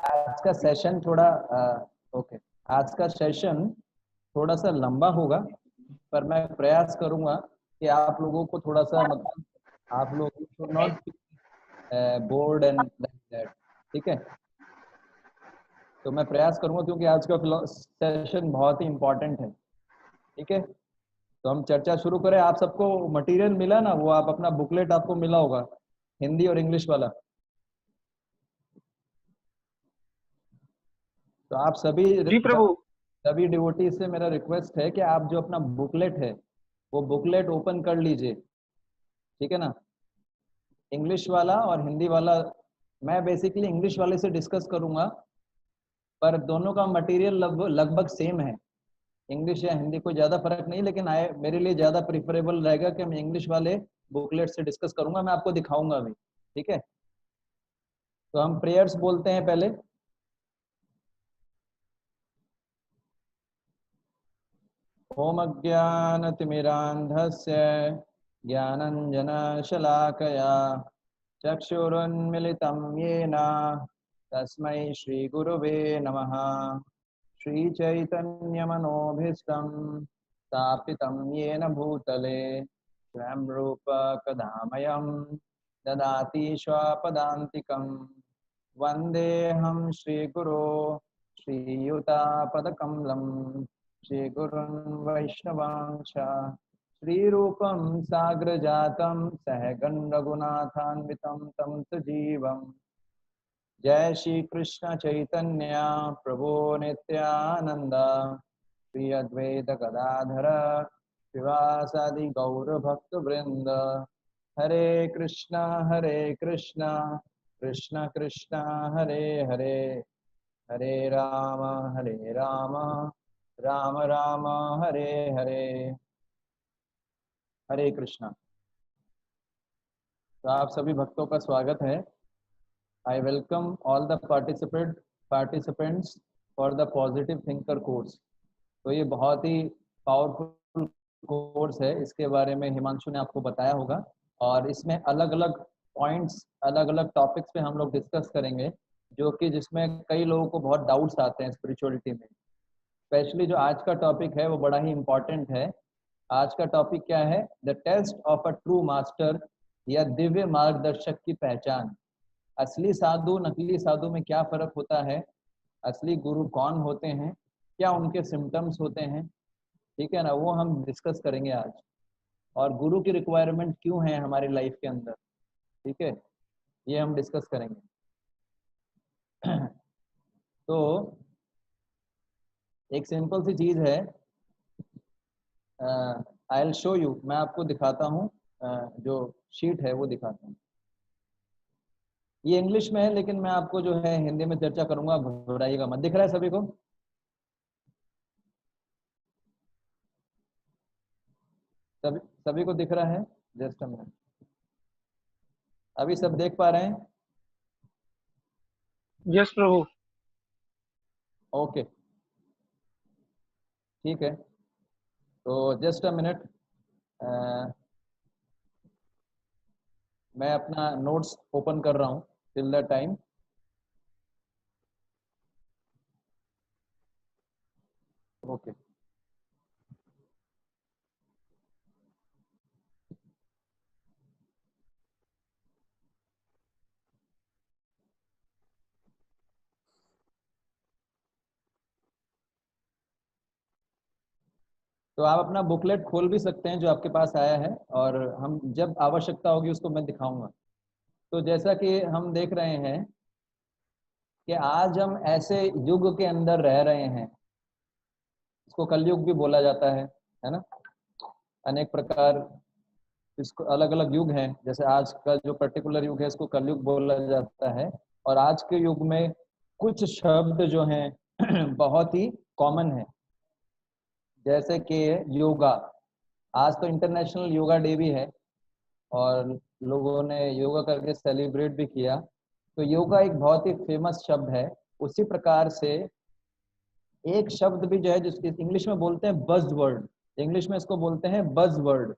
आज का सेशन थोड़ा ओके, आज का सेशन थोड़ा सा लंबा होगा, पर मैं प्रयास करूंगा कि आप लोगों को थोड़ा सा मतलब आप लोग should not board and like that, ठीक है। तो मैं प्रयास करूंगा क्योंकि आज का सेशन बहुत ही इम्पोर्टेंट है, ठीक है। तो हम चर्चा शुरू करें। आप सबको मटेरियल मिला ना, वो आप अपना बुकलेट आपको मिला होगा, हिंदी और इंग्लिश वाला। तो आप जी प्रभु। सभी डिवोटी से मेरा रिक्वेस्ट है कि आप जो अपना बुकलेट है वो बुकलेट ओपन कर लीजिए, ठीक है ना। इंग्लिश वाला और हिंदी वाला मैं बेसिकली इंग्लिश वाले से डिस्कस करूंगा, पर दोनों का मटेरियल लगभग सेम है। इंग्लिश या हिंदी कोई ज़्यादा फर्क नहीं, लेकिन मेरे लिए ज़्यादा प्रिफरेबल रहेगा कि मैं इंग्लिश वाले बुकलेट से डिस्कस करूंगा, मैं आपको दिखाऊंगा भी, ठीक है। तो हम प्रेयर्स बोलते हैं पहले। ओम अज्ञानतिमिरान्धस्य ज्ञानञ्जनशलाकया चक्षुरुन्मिलितं येन तस्मै श्रीगुरुवे नमः। श्रीचैतन्यमनोभीष्टं स्थापितं येन भूतले स्वयं रूप कदामयं ददाति स्वपदान्तिकं। वन्देऽहं श्रीगुरो श्रीयुतापदकमलं श्रीगुरुन् वैष्णवांश श्रीरूपं साग्रजातं सहगं रघुनाथान्वितं तं सजीवम्। जय श्री कृष्ण चैतन्य प्रभु नित्यानंद श्री अद्वैत गदाधर शिवासादि गौर भक्त वृंद। हरे कृष्ण कृष्ण कृष्ण हरे हरे, हरे राम राम राम हरे हरे। हरे कृष्णा। तो आप सभी भक्तों का स्वागत है। I welcome all the participants for the Positive Thinker course। तो ये बहुत ही पावरफुल कोर्स है, इसके बारे में हिमांशु ने आपको बताया होगा। और इसमें अलग अलग पॉइंट्स, अलग अलग टॉपिक्स पे हम लोग डिस्कस करेंगे, जो कि जिसमें कई लोगों को बहुत डाउट्स आते हैं स्पिरिचुअलिटी में। स्पेशली जो आज का टॉपिक है वो बड़ा ही इम्पोर्टेंट है। आज का टॉपिक क्या है? The test of a true master, या दिव्य मार्गदर्शक की पहचान। असली साधु नकली साधु में क्या फर्क होता है? असली गुरु कौन होते हैं? क्या उनके सिम्टम्स होते हैं? ठीक है ना, वो हम डिस्कस करेंगे आज। और गुरु की रिक्वायरमेंट क्यों है हमारी लाइफ के अंदर, ठीक है, ये हम डिस्कस करेंगे। तो एक सिंपल सी चीज है, आई विल शो यू, मैं आपको दिखाता हूँ। जो शीट है वो दिखाता हूँ। ये इंग्लिश में है, लेकिन मैं आपको जो है हिंदी में चर्चा करूंगा, घबराइएगा मत। दिख रहा है सभी को? सभी सभी को दिख रहा है? Just a minute. अभी सब देख पा रहे हैं? यस प्रभु। ओके, ठीक है। तो जस्ट अ मिनट, मैं अपना नोट्स ओपन कर रहा हूँ टिल द टाइम। ओके, तो आप अपना बुकलेट खोल भी सकते हैं जो आपके पास आया है, और हम जब आवश्यकता होगी उसको मैं दिखाऊंगा। तो जैसा कि हम देख रहे हैं कि आज हम ऐसे युग के अंदर रह रहे हैं, इसको कलयुग भी बोला जाता है ना। अनेक प्रकार, इसको अलग अलग युग हैं। जैसे आज का जो पर्टिकुलर युग है इसको कलयुग बोला जाता है। और आज के युग में कुछ शब्द जो हैं बहुत ही कॉमन है, जैसे कि योगा। आज तो इंटरनेशनल योगा डे भी है और लोगों ने योगा करके सेलिब्रेट भी किया। तो योगा एक बहुत ही फेमस शब्द है। उसी प्रकार से एक शब्द भी जो है, जिसकी इंग्लिश में बोलते हैं बज़ वर्ड, इंग्लिश में इसको बोलते हैं बज़ वर्ड।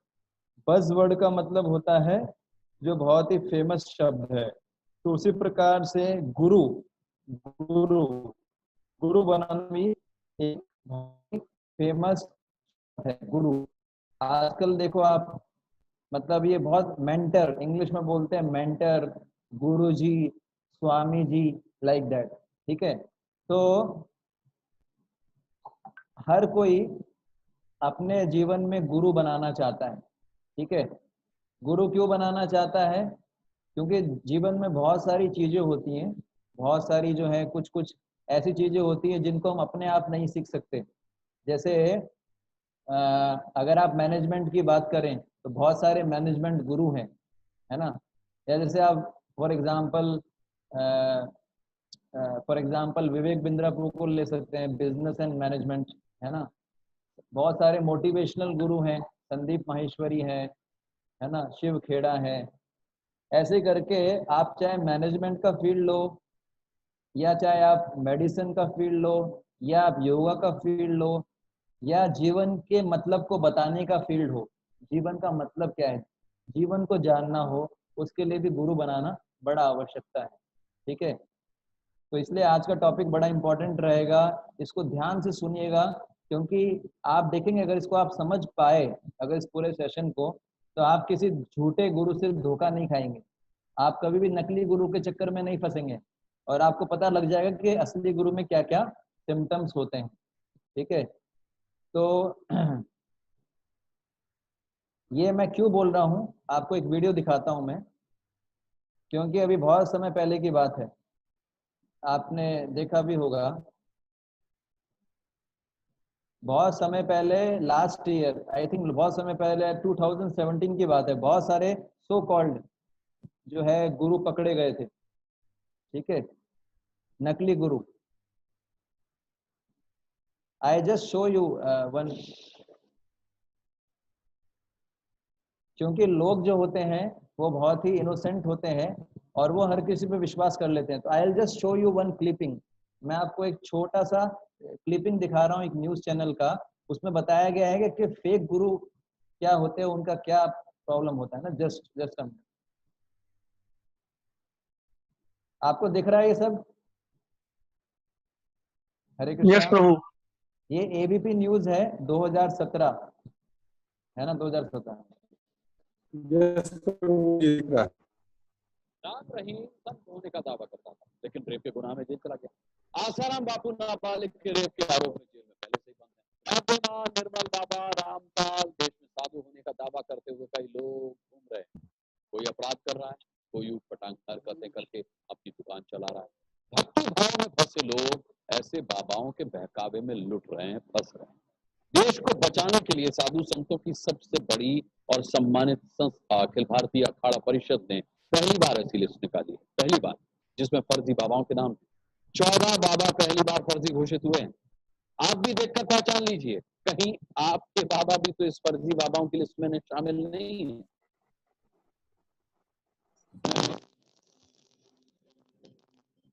बज़ वर्ड का मतलब होता है जो बहुत ही फेमस शब्द है। तो उसी प्रकार से गुरु, गुरु, गुरु बनाना भी एक बहुत फेमस है गुरु। आजकल देखो आप, मतलब ये बहुत मेंटर, इंग्लिश में बोलते हैं mentor, Guru ji, Swami ji, like that. ठीक है, तो हर कोई अपने जीवन में गुरु बनाना चाहता है। ठीक है, गुरु क्यों बनाना चाहता है? क्योंकि जीवन में बहुत सारी चीजें होती हैं, बहुत सारी जो है कुछ कुछ ऐसी चीजें होती हैं जिनको हम अपने आप नहीं सीख सकते। जैसे अगर आप मैनेजमेंट की बात करें तो बहुत सारे मैनेजमेंट गुरु हैं, है ना। या जैसे आप फॉर एग्जांपल विवेक बिंद्रा को ले सकते हैं, बिजनेस एंड मैनेजमेंट, है ना। बहुत सारे मोटिवेशनल गुरु हैं, संदीप माहेश्वरी है ना, शिव खेड़ा है। ऐसे करके आप चाहे मैनेजमेंट का फील्ड लो, या चाहे आप मेडिसिन का फील्ड लो, या आप योगा का फील्ड लो, या जीवन के मतलब को बताने का फील्ड हो, जीवन का मतलब क्या है, जीवन को जानना हो, उसके लिए भी गुरु बनाना बड़ा आवश्यकता है। ठीक है, तो इसलिए आज का टॉपिक बड़ा इंपॉर्टेंट रहेगा, इसको ध्यान से सुनिएगा। क्योंकि आप देखेंगे अगर इसको आप समझ पाए, अगर इस पूरे सेशन को, तो आप किसी झूठे गुरु से धोखा नहीं खाएंगे, आप कभी भी नकली गुरु के चक्कर में नहीं फंसेंगे, और आपको पता लग जाएगा कि असली गुरु में क्या क्या सिम्टम्स होते हैं। ठीक है, तो ये मैं क्यों बोल रहा हूँ, आपको एक वीडियो दिखाता हूँ मैं, क्योंकि अभी बहुत समय पहले की बात है, आपने देखा भी होगा। बहुत समय पहले, लास्ट ईयर आई थिंक, बहुत समय पहले 2017 की बात है, बहुत सारे सो कॉल्ड जो है गुरु पकड़े गए थे। ठीक है, नकली गुरु। I just show you one. क्योंकि लोग जो होते हैं वो बहुत ही इनोसेंट होते हैं, और वो हर किसी पे विश्वास कर लेते हैं। तो I just show you one clipping. मैं आपको एक छोटा सा क्लिपिंग दिखा रहा हूँ एक न्यूज चैनल का। उसमें बताया गया है कि फेक गुरु क्या होते हैं, उनका क्या प्रॉब्लम होता है ना। जस्ट जस्ट आपको दिख रहा है ये सब? हरे यस कृष्णा। प्रभु। ये एबीपी न्यूज है 2017, है ना, 2017। यस प्रभु, ये दिख रहा है। राम रहीम संत होने का दावा करता था, लेकिन रेप के गुनाह में जेल चला गया। आसाराम बापू नाबालिग के रेप के आरोप में जेल में पहले से ही बंद है। रामदेवा, निर्मल बाबा, रामपाल देश में साधु होने का दावा करते हुए कई लोग घूम रहे हैं। कोई अपराध कर रहा है, कोई ऊट पटांग हरकतें करके अपनी दुकान चला रहा है। भक्ति भाव में फंसे लोग ऐसे बाबाओं के बहकावे में लुट रहे हैं, फंस रहे हैं। देश को बचाने के लिए साधु संतों की सबसे बड़ी और सम्मानित संस्था अखिल भारतीय अखाड़ा परिषद ने पहली बार ऐसी लिस्ट निकाली है, पहली बार, जिसमें फर्जी बाबाओं के नाम 14 बाबा पहली बार फर्जी घोषित हुए हैं। आप भी देखकर पहचान लीजिए, कहीं आपके बाबा भी तो इस फर्जी बाबाओं की लिस्ट में शामिल नहीं है।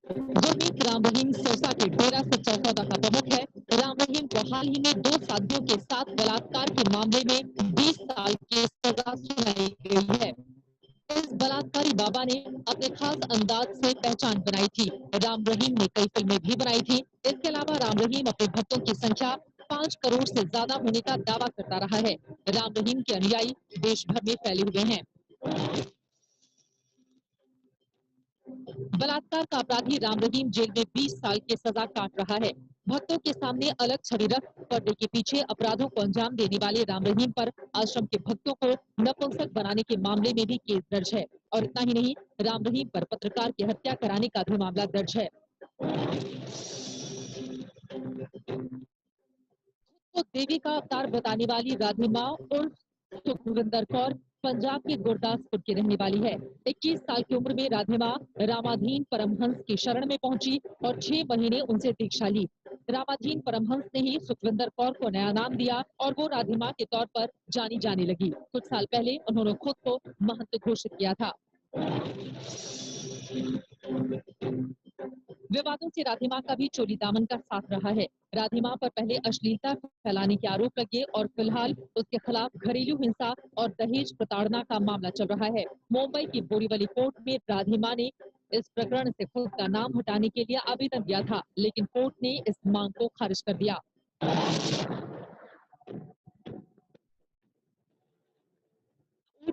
गुरमीत राम रहीम सिरसा के डेरा सच्चा सौदा का प्रमुख है। राम रहीम को हाल ही में 2 साथियों के साथ बलात्कार के मामले में 20 साल की सजा सुनाई गई है। इस बलात्कारी बाबा ने अपने खास अंदाज से पहचान बनाई थी। राम रहीम ने कई फिल्में भी बनाई थी। इसके अलावा राम रहीम अपने भक्तों की संख्या 5 करोड़ से ज्यादा होने का दावा करता रहा है। राम रहीम के अनुयायी देश भर में फैले हुए हैं। बलात्कार का अपराधी राम रहीम जेल में 20 साल की सजा काट रहा है। भक्तों के सामने अलग छवि रख पर्दे के पीछे अपराधों को अंजाम देने वाले राम रहीम पर आश्रम के भक्तों को नपुंसक बनाने के मामले में भी केस दर्ज है। और इतना ही नहीं, राम रहीम पर पत्रकार की हत्या कराने का भी मामला दर्ज है। तो देवी का अवतार बताने वाली राधे माँ उर्फ सुखविंदर कौर पंजाब के गुरदासपुर की रहने वाली है। 21 साल की उम्र में राधे माँ रामाधीन परमहंस की शरण में पहुंची और 6 महीने उनसे दीक्षा ली। रामाधीन परमहंस ने ही सुखविंदर कौर को नया नाम दिया और वो राधे माँ के तौर पर जानी जाने लगी। कुछ साल पहले उन्होंने खुद को महंत घोषित किया था। विवादों से राधिमा का भी चोली दामन का साथ रहा है। राधिमा पर पहले अश्लीलता फैलाने के आरोप लगे और फिलहाल उसके खिलाफ घरेलू हिंसा और दहेज प्रताड़ना का मामला चल रहा है। मुंबई की बोरीवली कोर्ट में राधिमा ने इस प्रकरण से खुद का नाम हटाने के लिए आवेदन दिया था, लेकिन कोर्ट ने इस मांग को खारिज कर दिया।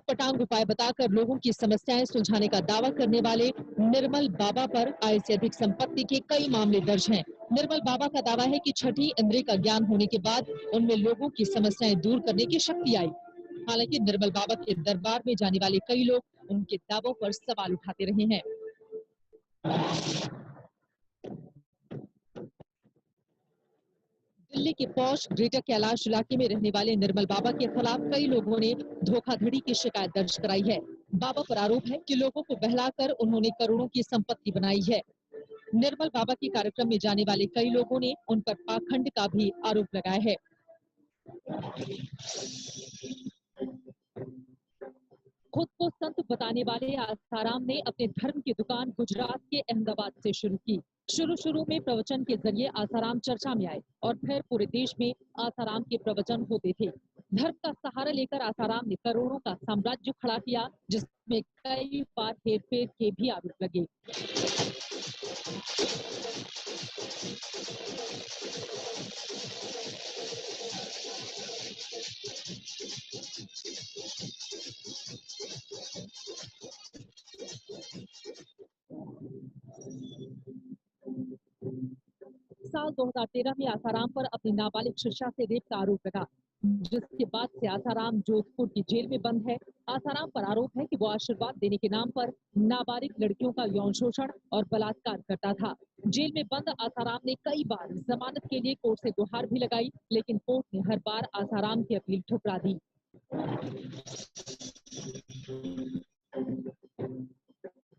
पटांग उपाय बताकर लोगों की समस्याएं सुलझाने का दावा करने वाले निर्मल बाबा पर आय से अधिक संपत्ति के कई मामले दर्ज हैं। निर्मल बाबा का दावा है कि छठी इंद्रिय का ज्ञान होने के बाद उनमें लोगों की समस्याएं दूर करने की शक्ति आई। हालांकि निर्मल बाबा के दरबार में जाने वाले कई लोग उनके दावों पर सवाल उठाते रहे हैं। दिल्ली के पौष ग्रेटर कैलाश इलाके में रहने वाले निर्मल बाबा के खिलाफ कई लोगों ने धोखाधड़ी की शिकायत दर्ज कराई है। बाबा पर आरोप है कि लोगों को बहलाकर उन्होंने करोड़ों की संपत्ति बनाई है। निर्मल बाबा के कार्यक्रम में जाने वाले कई लोगों ने उन पर पाखंड का भी आरोप लगाया है। खुद को संत बताने वाले आसाराम ने अपने धर्म की दुकान गुजरात के अहमदाबाद से शुरू की। शुरू में प्रवचन के जरिए आसाराम चर्चा में आए और फिर पूरे देश में आसाराम के प्रवचन होते थे। धर्म का सहारा लेकर आसाराम ने करोड़ों का साम्राज्य खड़ा किया, जिसमें कई बार हेरफेर के भी आरोप लगे। साल 2013 में आसाराम पर अपनी नाबालिग शिष्या से रेप का आरोप लगा, जिसके बाद से आसाराम जोधपुर की जेल में बंद है। आसाराम पर आरोप है कि वो आशीर्वाद देने के नाम पर नाबालिग लड़कियों का यौन शोषण और बलात्कार करता था। जेल में बंद आसाराम ने कई बार जमानत के लिए कोर्ट से गुहार भी लगाई, लेकिन कोर्ट ने हर बार आसाराम की अपील ठुकरा दी।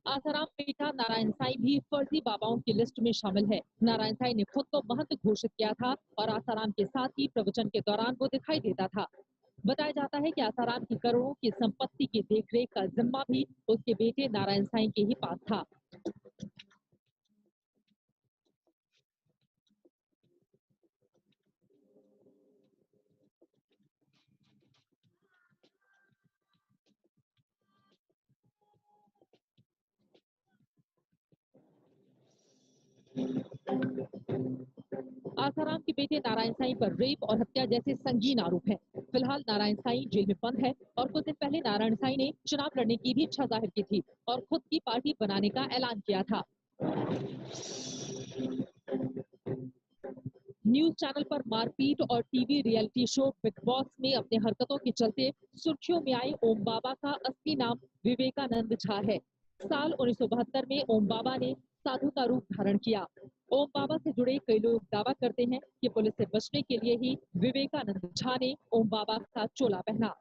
आसाराम बेटा नारायण साईं भी फर्जी बाबाओं की लिस्ट में शामिल है। नारायण साईं ने खुद को महंत घोषित किया था और आसाराम के साथ ही प्रवचन के दौरान वो दिखाई देता था। बताया जाता है कि आसाराम की करोड़ों की संपत्ति की देखरेख का जिम्मा भी उसके बेटे नारायण साईं के ही पास था। आसाराम के बेटे नारायण साईं पर रेप और हत्या जैसे संगीन आरोप हैं। फिलहाल नारायण साईं जेल में बंद है और कुछ दिन पहले नारायण साईं ने चुनाव लड़ने की भी इच्छा जाहिर की थी और खुद की पार्टी बनाने का ऐलान किया था। न्यूज चैनल पर मारपीट और TV reality show big boss में अपने हरकतों के चलते सुर्खियों में आए ओम बाबा का असली नाम विवेकानंद झा है। साल 1972 में ओम बाबा ने साधु का रूप धारण किया। ओम बाबा से जुड़े कई लोग दावा करते हैं कि पुलिस से बचने के लिए ही विवेकानंद झा ने ओम बाबा का चोला पहना।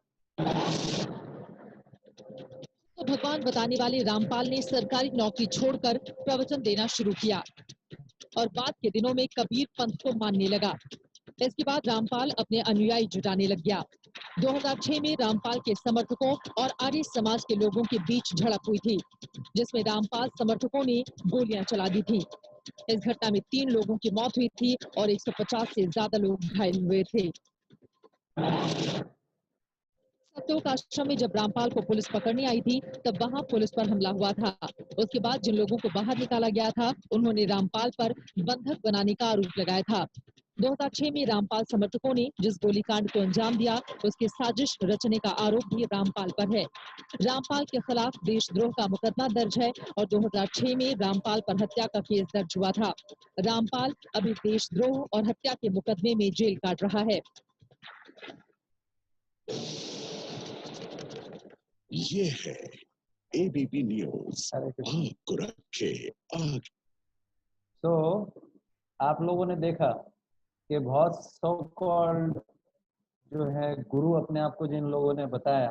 तो भगवान बताने वाले रामपाल ने सरकारी नौकरी छोड़कर प्रवचन देना शुरू किया और बाद के दिनों में कबीर पंथ को मानने लगा। इसके बाद रामपाल अपने अनुयायी जुटाने लग गया। 2006 में रामपाल के समर्थकों और आर्य समाज के लोगों के बीच झड़प हुई थी, जिसमें रामपाल समर्थकों ने गोलियां चला दी थी। इस घटना में 3 लोगों की मौत हुई थी और 150 से ज्यादा लोग घायल हुए थे। सत्योग आश्रम में जब रामपाल को पुलिस पकड़ने आई थी, तब वहां पुलिस पर हमला हुआ था। उसके बाद जिन लोगों को बाहर निकाला गया था, उन्होंने रामपाल पर बंधक बनाने का आरोप लगाया था। 2006 में रामपाल समर्थकों ने जिस गोलीकांड को अंजाम दिया, उसकी साजिश रचने का आरोप भी रामपाल पर है। रामपाल के खिलाफ देशद्रोह का मुकदमा दर्ज है और 2006 में रामपाल पर हत्या का केस दर्ज हुआ था। रामपाल अभी देशद्रोह और हत्या के मुकदमे में जेल काट रहा है। ये है एबीपी न्यूज, आपको रखे आगे। तो आप लोगों ने देखा कि बहुत सो कॉल्ड जो है गुरु अपने आप को जिन लोगों ने बताया,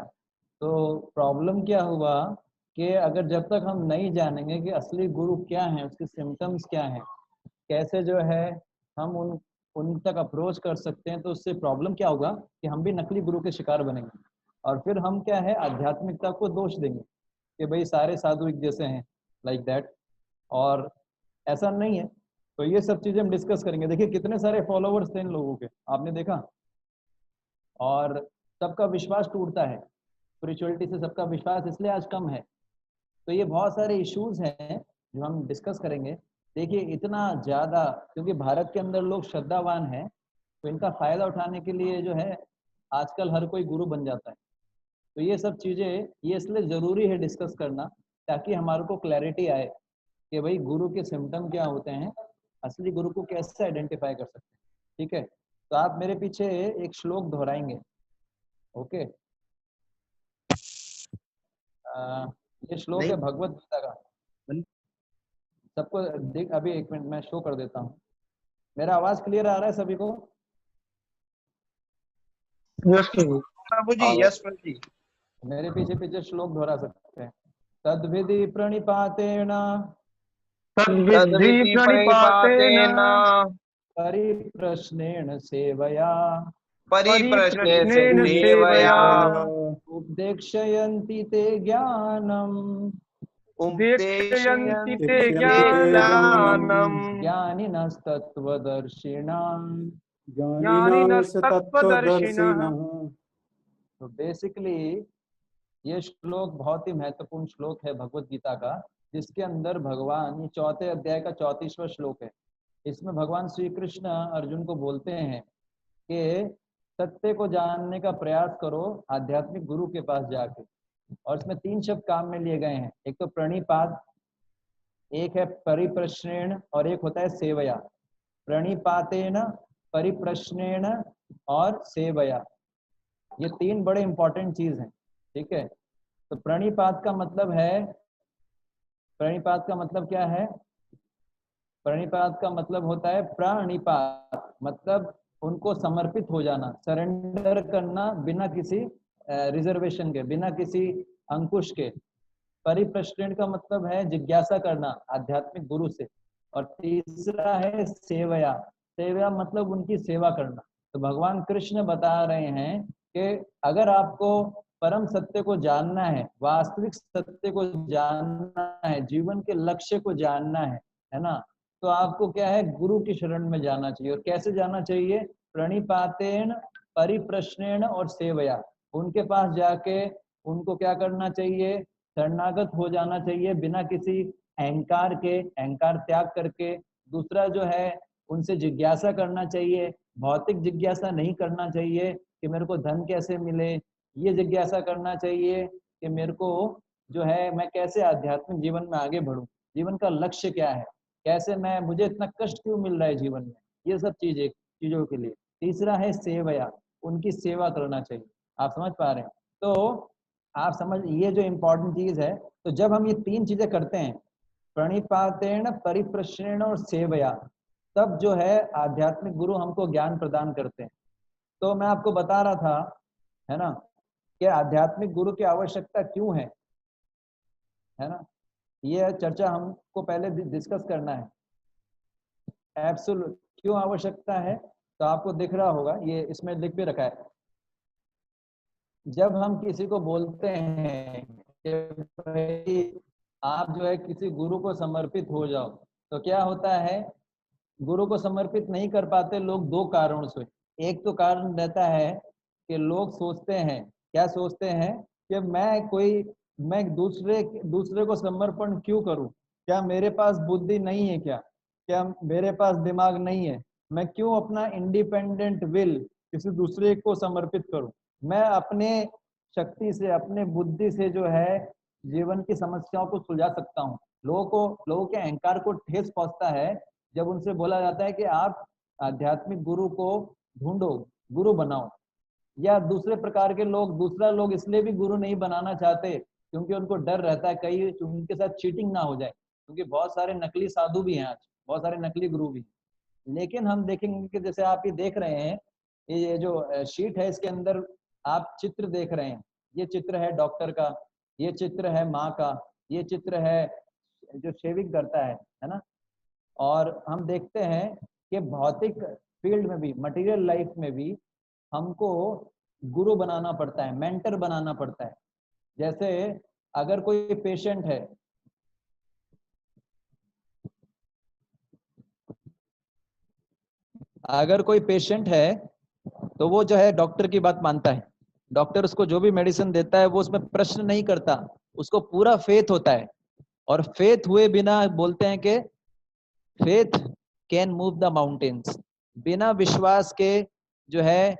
तो प्रॉब्लम क्या हुआ कि अगर जब तक हम नहीं जानेंगे कि असली गुरु क्या है, उसके सिम्टम्स क्या हैं, कैसे जो है हम उन तक अप्रोच कर सकते हैं, तो उससे प्रॉब्लम क्या होगा कि हम भी नकली गुरु के शिकार बनेंगे और फिर हम क्या है आध्यात्मिकता को दोष देंगे कि भाई सारे साधु एक जैसे हैं, लाइक दैट, और ऐसा नहीं है। तो ये सब चीजें हम डिस्कस करेंगे। देखिए कितने सारे फॉलोवर्स थे इन लोगों के, आपने देखा, और सबका विश्वास टूटता है, स्पिरिचुअलिटी से सबका विश्वास इसलिए आज कम है। तो ये बहुत सारे इश्यूज हैं जो हम डिस्कस करेंगे, देखिए इतना ज़्यादा, क्योंकि भारत के अंदर लोग श्रद्धावान हैं, तो इनका फ़ायदा उठाने के लिए जो है आजकल हर कोई गुरु बन जाता है। तो ये सब चीज़ें ये इसलिए ज़रूरी है डिस्कस करना, ताकि हमारे को क्लैरिटी आए कि भाई गुरु के सिम्टम क्या होते हैं, असली गुरु को कैसे आइडेंटिफाई कर सकते हैं। ठीक है, तो आप मेरे पीछे एक श्लोक दोहराएंगे। ओके, ये श्लोक है भगवत गीता का। सबको देख, अभी एक मिनट मैं शो कर देता हूँ। मेरा आवाज क्लियर आ रहा है सभी को? यस प्रभु जी, यस प्रभु जी। मेरे पीछे पीछे श्लोक दोहरा सकते हैं। तद्विधि प्रणिपातेन तद्विधि प्रणिपातेन परिप्रश्नेन सेवया परिप्रश्नेन सेवया उपदेक्षयन्ति ते ज्ञानम् उपदेशयन्ति ते ज्ञानम् ज्ञानिनस्तत्त्वदर्शिणाम्। ज्ञानिनस्तत्त्वदर्शिनः। तो बेसिकली ये श्लोक बहुत ही महत्वपूर्ण श्लोक है भगवत गीता का, जिसके अंदर भगवान, ये 4थे अध्याय का 34वां श्लोक है। इसमें भगवान श्री कृष्ण अर्जुन को बोलते हैं कि सत्य को जानने का प्रयास करो आध्यात्मिक गुरु के पास जाके। और इसमें 3 शब्द काम में लिए गए हैं, एक तो प्रणिपात, एक है परिप्रश्नेन और एक होता है सेवया। प्रणिपातेन, परिप्रश्नेन और सेवया, ये 3 बड़े इंपॉर्टेंट चीज हैं। ठीक है, तो प्रणिपात का मतलब है, प्रणिपात का मतलब क्या है? प्रणिपात का मतलब होता है प्रणिपात, मतलब उनको समर्पित हो जाना, सरेंडर करना बिना किसी रिजर्वेशन के, बिना किसी अंकुश के। परिप्रश्न का मतलब है जिज्ञासा करना आध्यात्मिक गुरु से। और तीसरा है सेवया, सेवया मतलब उनकी सेवा करना। तो भगवान कृष्ण बता रहे हैं कि अगर आपको परम सत्य को जानना है, वास्तविक सत्य को जानना है, जीवन के लक्ष्य को जानना है ना, तो आपको क्या है, गुरु की शरण में जाना चाहिए। और कैसे जाना चाहिए? प्रणिपातेन, परिप्रश्नेन और सेवया। उनके पास जाके उनको क्या करना चाहिए? शरणागत हो जाना चाहिए बिना किसी अहंकार के, अहंकार त्याग करके। दूसरा जो है, उनसे जिज्ञासा करना चाहिए, भौतिक जिज्ञासा नहीं करना चाहिए कि मेरे को धन कैसे मिले, ये जिज्ञासा करना चाहिए कि मेरे को जो है मैं कैसे आध्यात्मिक जीवन में आगे बढ़ूं, जीवन का लक्ष्य क्या है, कैसे मैं, मुझे इतना कष्ट क्यों मिल रहा है जीवन में, ये सब चीजों के लिए। तीसरा है सेवया, उनकी सेवा करना चाहिए। आप समझ पा रहे हैं? तो आप समझ, ये जो इम्पोर्टेंट चीज है, तो जब हम ये 3 चीजें करते हैं, प्रणिपातेन, परिप्रश्नेन और सेवया, तब जो है आध्यात्मिक गुरु हमको ज्ञान प्रदान करते हैं। तो मैं आपको बता रहा था, है ना, कि आध्यात्मिक गुरु की आवश्यकता क्यों है ना, ये चर्चा हमको पहले डिस्कस करना है। एब्सोल्यूट क्यों आवश्यकता है, तो आपको दिख रहा होगा, ये इसमें लिख भी रखा है। जब हम किसी को बोलते हैं कि भाई आप जो है किसी गुरु को समर्पित हो जाओ, तो क्या होता है, गुरु को समर्पित नहीं कर पाते लोग 2 कारणों से। एक तो कारण रहता है कि लोग सोचते हैं, क्या सोचते हैं कि मैं दूसरे को समर्पण क्यों करूं, क्या मेरे पास बुद्धि नहीं है, क्या मेरे पास दिमाग नहीं है, मैं क्यों अपना इंडिपेंडेंट विल किसी दूसरे को समर्पित करूं, मैं अपने शक्ति से, अपने बुद्धि से जो है जीवन की समस्याओं को सुलझा सकता हूं। लोगों के अहंकार को ठेस पहुंचता है जब उनसे बोला जाता है कि आप आध्यात्मिक गुरु को ढूंढो, गुरु बनाओ। या दूसरे प्रकार के लोग, दूसरा लोग इसलिए भी गुरु नहीं बनाना चाहते क्योंकि उनको डर रहता है कहीं उनके साथ चीटिंग ना हो जाए, क्योंकि बहुत सारे नकली साधु भी हैं आज, बहुत सारे नकली गुरु भी। लेकिन हम देखेंगे कि जैसे आप ये देख रहे हैं, ये जो शीट है इसके अंदर आप चित्र देख रहे हैं, ये चित्र है डॉक्टर का, ये चित्र है माँ का, ये चित्र है जो शेविंग करता है ना। और हम देखते हैं कि भौतिक फील्ड में भी, मटेरियल लाइफ में भी हमको गुरु बनाना पड़ता है, मेंटर बनाना पड़ता है। जैसे अगर कोई पेशेंट है, तो वो जो है डॉक्टर की बात मानता है। डॉक्टर उसको जो भी मेडिसिन देता है वो उसमें प्रश्न नहीं करता, उसको पूरा फेथ होता है और फेथ हुए बिना बोलते हैं कि faith can move the mountains. बिना विश्वास के जो है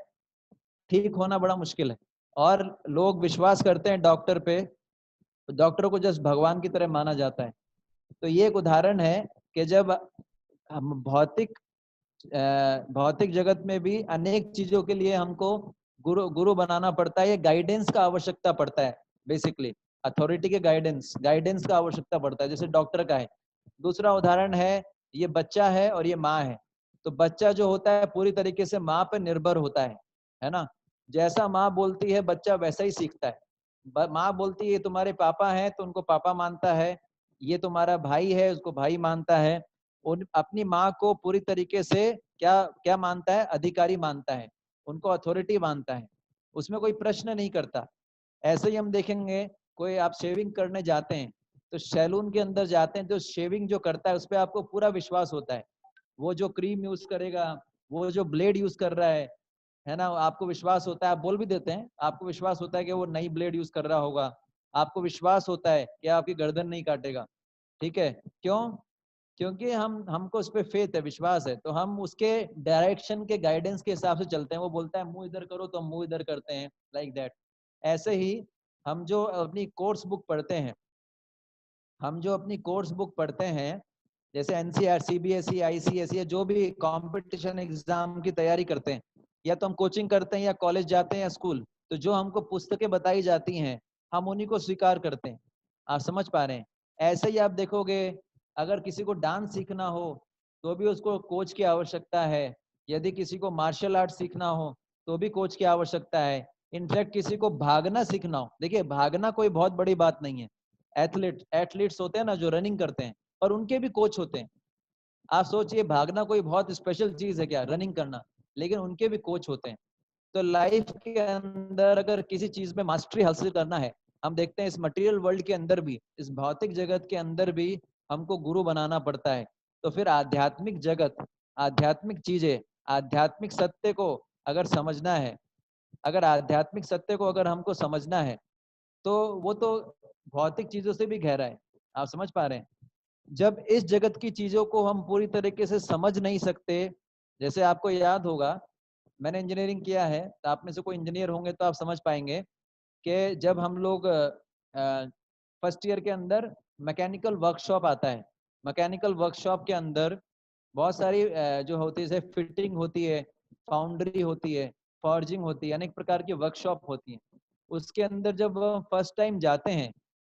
ठीक होना बड़ा मुश्किल है। और लोग विश्वास करते हैं डॉक्टर पे, डॉक्टर को जस्ट भगवान की तरह माना जाता है। तो ये एक उदाहरण है कि जब हम भौतिक जगत में भी अनेक चीजों के लिए हमको गुरु गुरु बनाना पड़ता है, ये गाइडेंस का आवश्यकता पड़ता है। बेसिकली अथॉरिटी के गाइडेंस का आवश्यकता पड़ता है, जैसे डॉक्टर का है। दूसरा उदाहरण है, ये बच्चा है और ये माँ है। तो बच्चा जो होता है पूरी तरीके से माँ पर निर्भर होता है ना। जैसा माँ बोलती है बच्चा वैसा ही सीखता है। माँ बोलती है ये तुम्हारे पापा हैं तो उनको पापा मानता है, ये तुम्हारा भाई है उसको भाई मानता है। उन अपनी माँ को पूरी तरीके से क्या क्या मानता है, अधिकारी मानता है, उनको अथॉरिटी मानता है, उसमें कोई प्रश्न नहीं करता। ऐसे ही हम देखेंगे, कोई आप शेविंग करने जाते हैं तो सैलून के अंदर जाते हैं तो शेविंग जो करता है उस पर आपको पूरा विश्वास होता है। वो जो क्रीम यूज करेगा, वो जो ब्लेड यूज कर रहा है ना, आपको विश्वास होता है, आप बोल भी देते हैं, आपको विश्वास होता है कि वो नई ब्लेड यूज कर रहा होगा। आपको विश्वास होता है कि आपकी गर्दन नहीं काटेगा। ठीक है, क्यों? क्योंकि हमको उस पर फेथ है, विश्वास है, तो हम उसके डायरेक्शन के गाइडेंस के हिसाब से चलते हैं। वो बोलता है मुंह इधर करो तो हम मुंह इधर करते हैं, लाइक दैट। ऐसे ही हम जो अपनी कोर्स बुक पढ़ते हैं, जैसे एनसीईआरटी, सीबीएसई, आईसीएसई या जो भी कंपटीशन एग्जाम की तैयारी करते हैं, या तो हम कोचिंग करते हैं या कॉलेज जाते हैं या स्कूल, तो जो हमको पुस्तकें बताई जाती हैं हम उन्हीं को स्वीकार करते हैं। आप समझ पा रहे हैं? ऐसे ही आप देखोगे, अगर किसी को डांस सीखना हो तो भी उसको कोच की आवश्यकता है। यदि किसी को मार्शल आर्ट सीखना हो तो भी कोच की आवश्यकता है। इनफैक्ट किसी को भागना सीखना हो, देखिए भागना कोई बहुत बड़ी बात नहीं है। एथलीट्स होते हैं ना जो रनिंग करते हैं, और उनके भी कोच होते हैं। आप सोचिए भागना कोई बहुत स्पेशल चीज है क्या, रनिंग करना, लेकिन उनके भी कोच होते हैं। तो लाइफ के अंदर अगर किसी चीज में मास्टरी हासिल करना है, हम देखते हैं इस मटेरियल वर्ल्ड के अंदर भी, इस भौतिक जगत के अंदर भी हमको गुरु बनाना पड़ता है। तो फिर आध्यात्मिक जगत, आध्यात्मिक चीजें, आध्यात्मिक सत्य को अगर समझना है, अगर आध्यात्मिक सत्य को अगर हमको समझना है, तो वो तो भौतिक चीजों से भी गहरा है। आप समझ पा रहे हैं? जब इस जगत की चीजों को हम पूरी तरीके से समझ नहीं सकते, जैसे आपको याद होगा, मैंने इंजीनियरिंग किया है, तो आप में से कोई इंजीनियर होंगे तो आप समझ पाएंगे कि जब हम लोग फर्स्ट ईयर के अंदर मैकेनिकल वर्कशॉप आता है, मैकेनिकल वर्कशॉप के अंदर बहुत सारी जो होती है, जैसे फिटिंग होती है, फाउंड्री होती है, फॉर्जिंग होती है, अनेक प्रकार की वर्कशॉप होती है। उसके अंदर जब फर्स्ट टाइम जाते हैं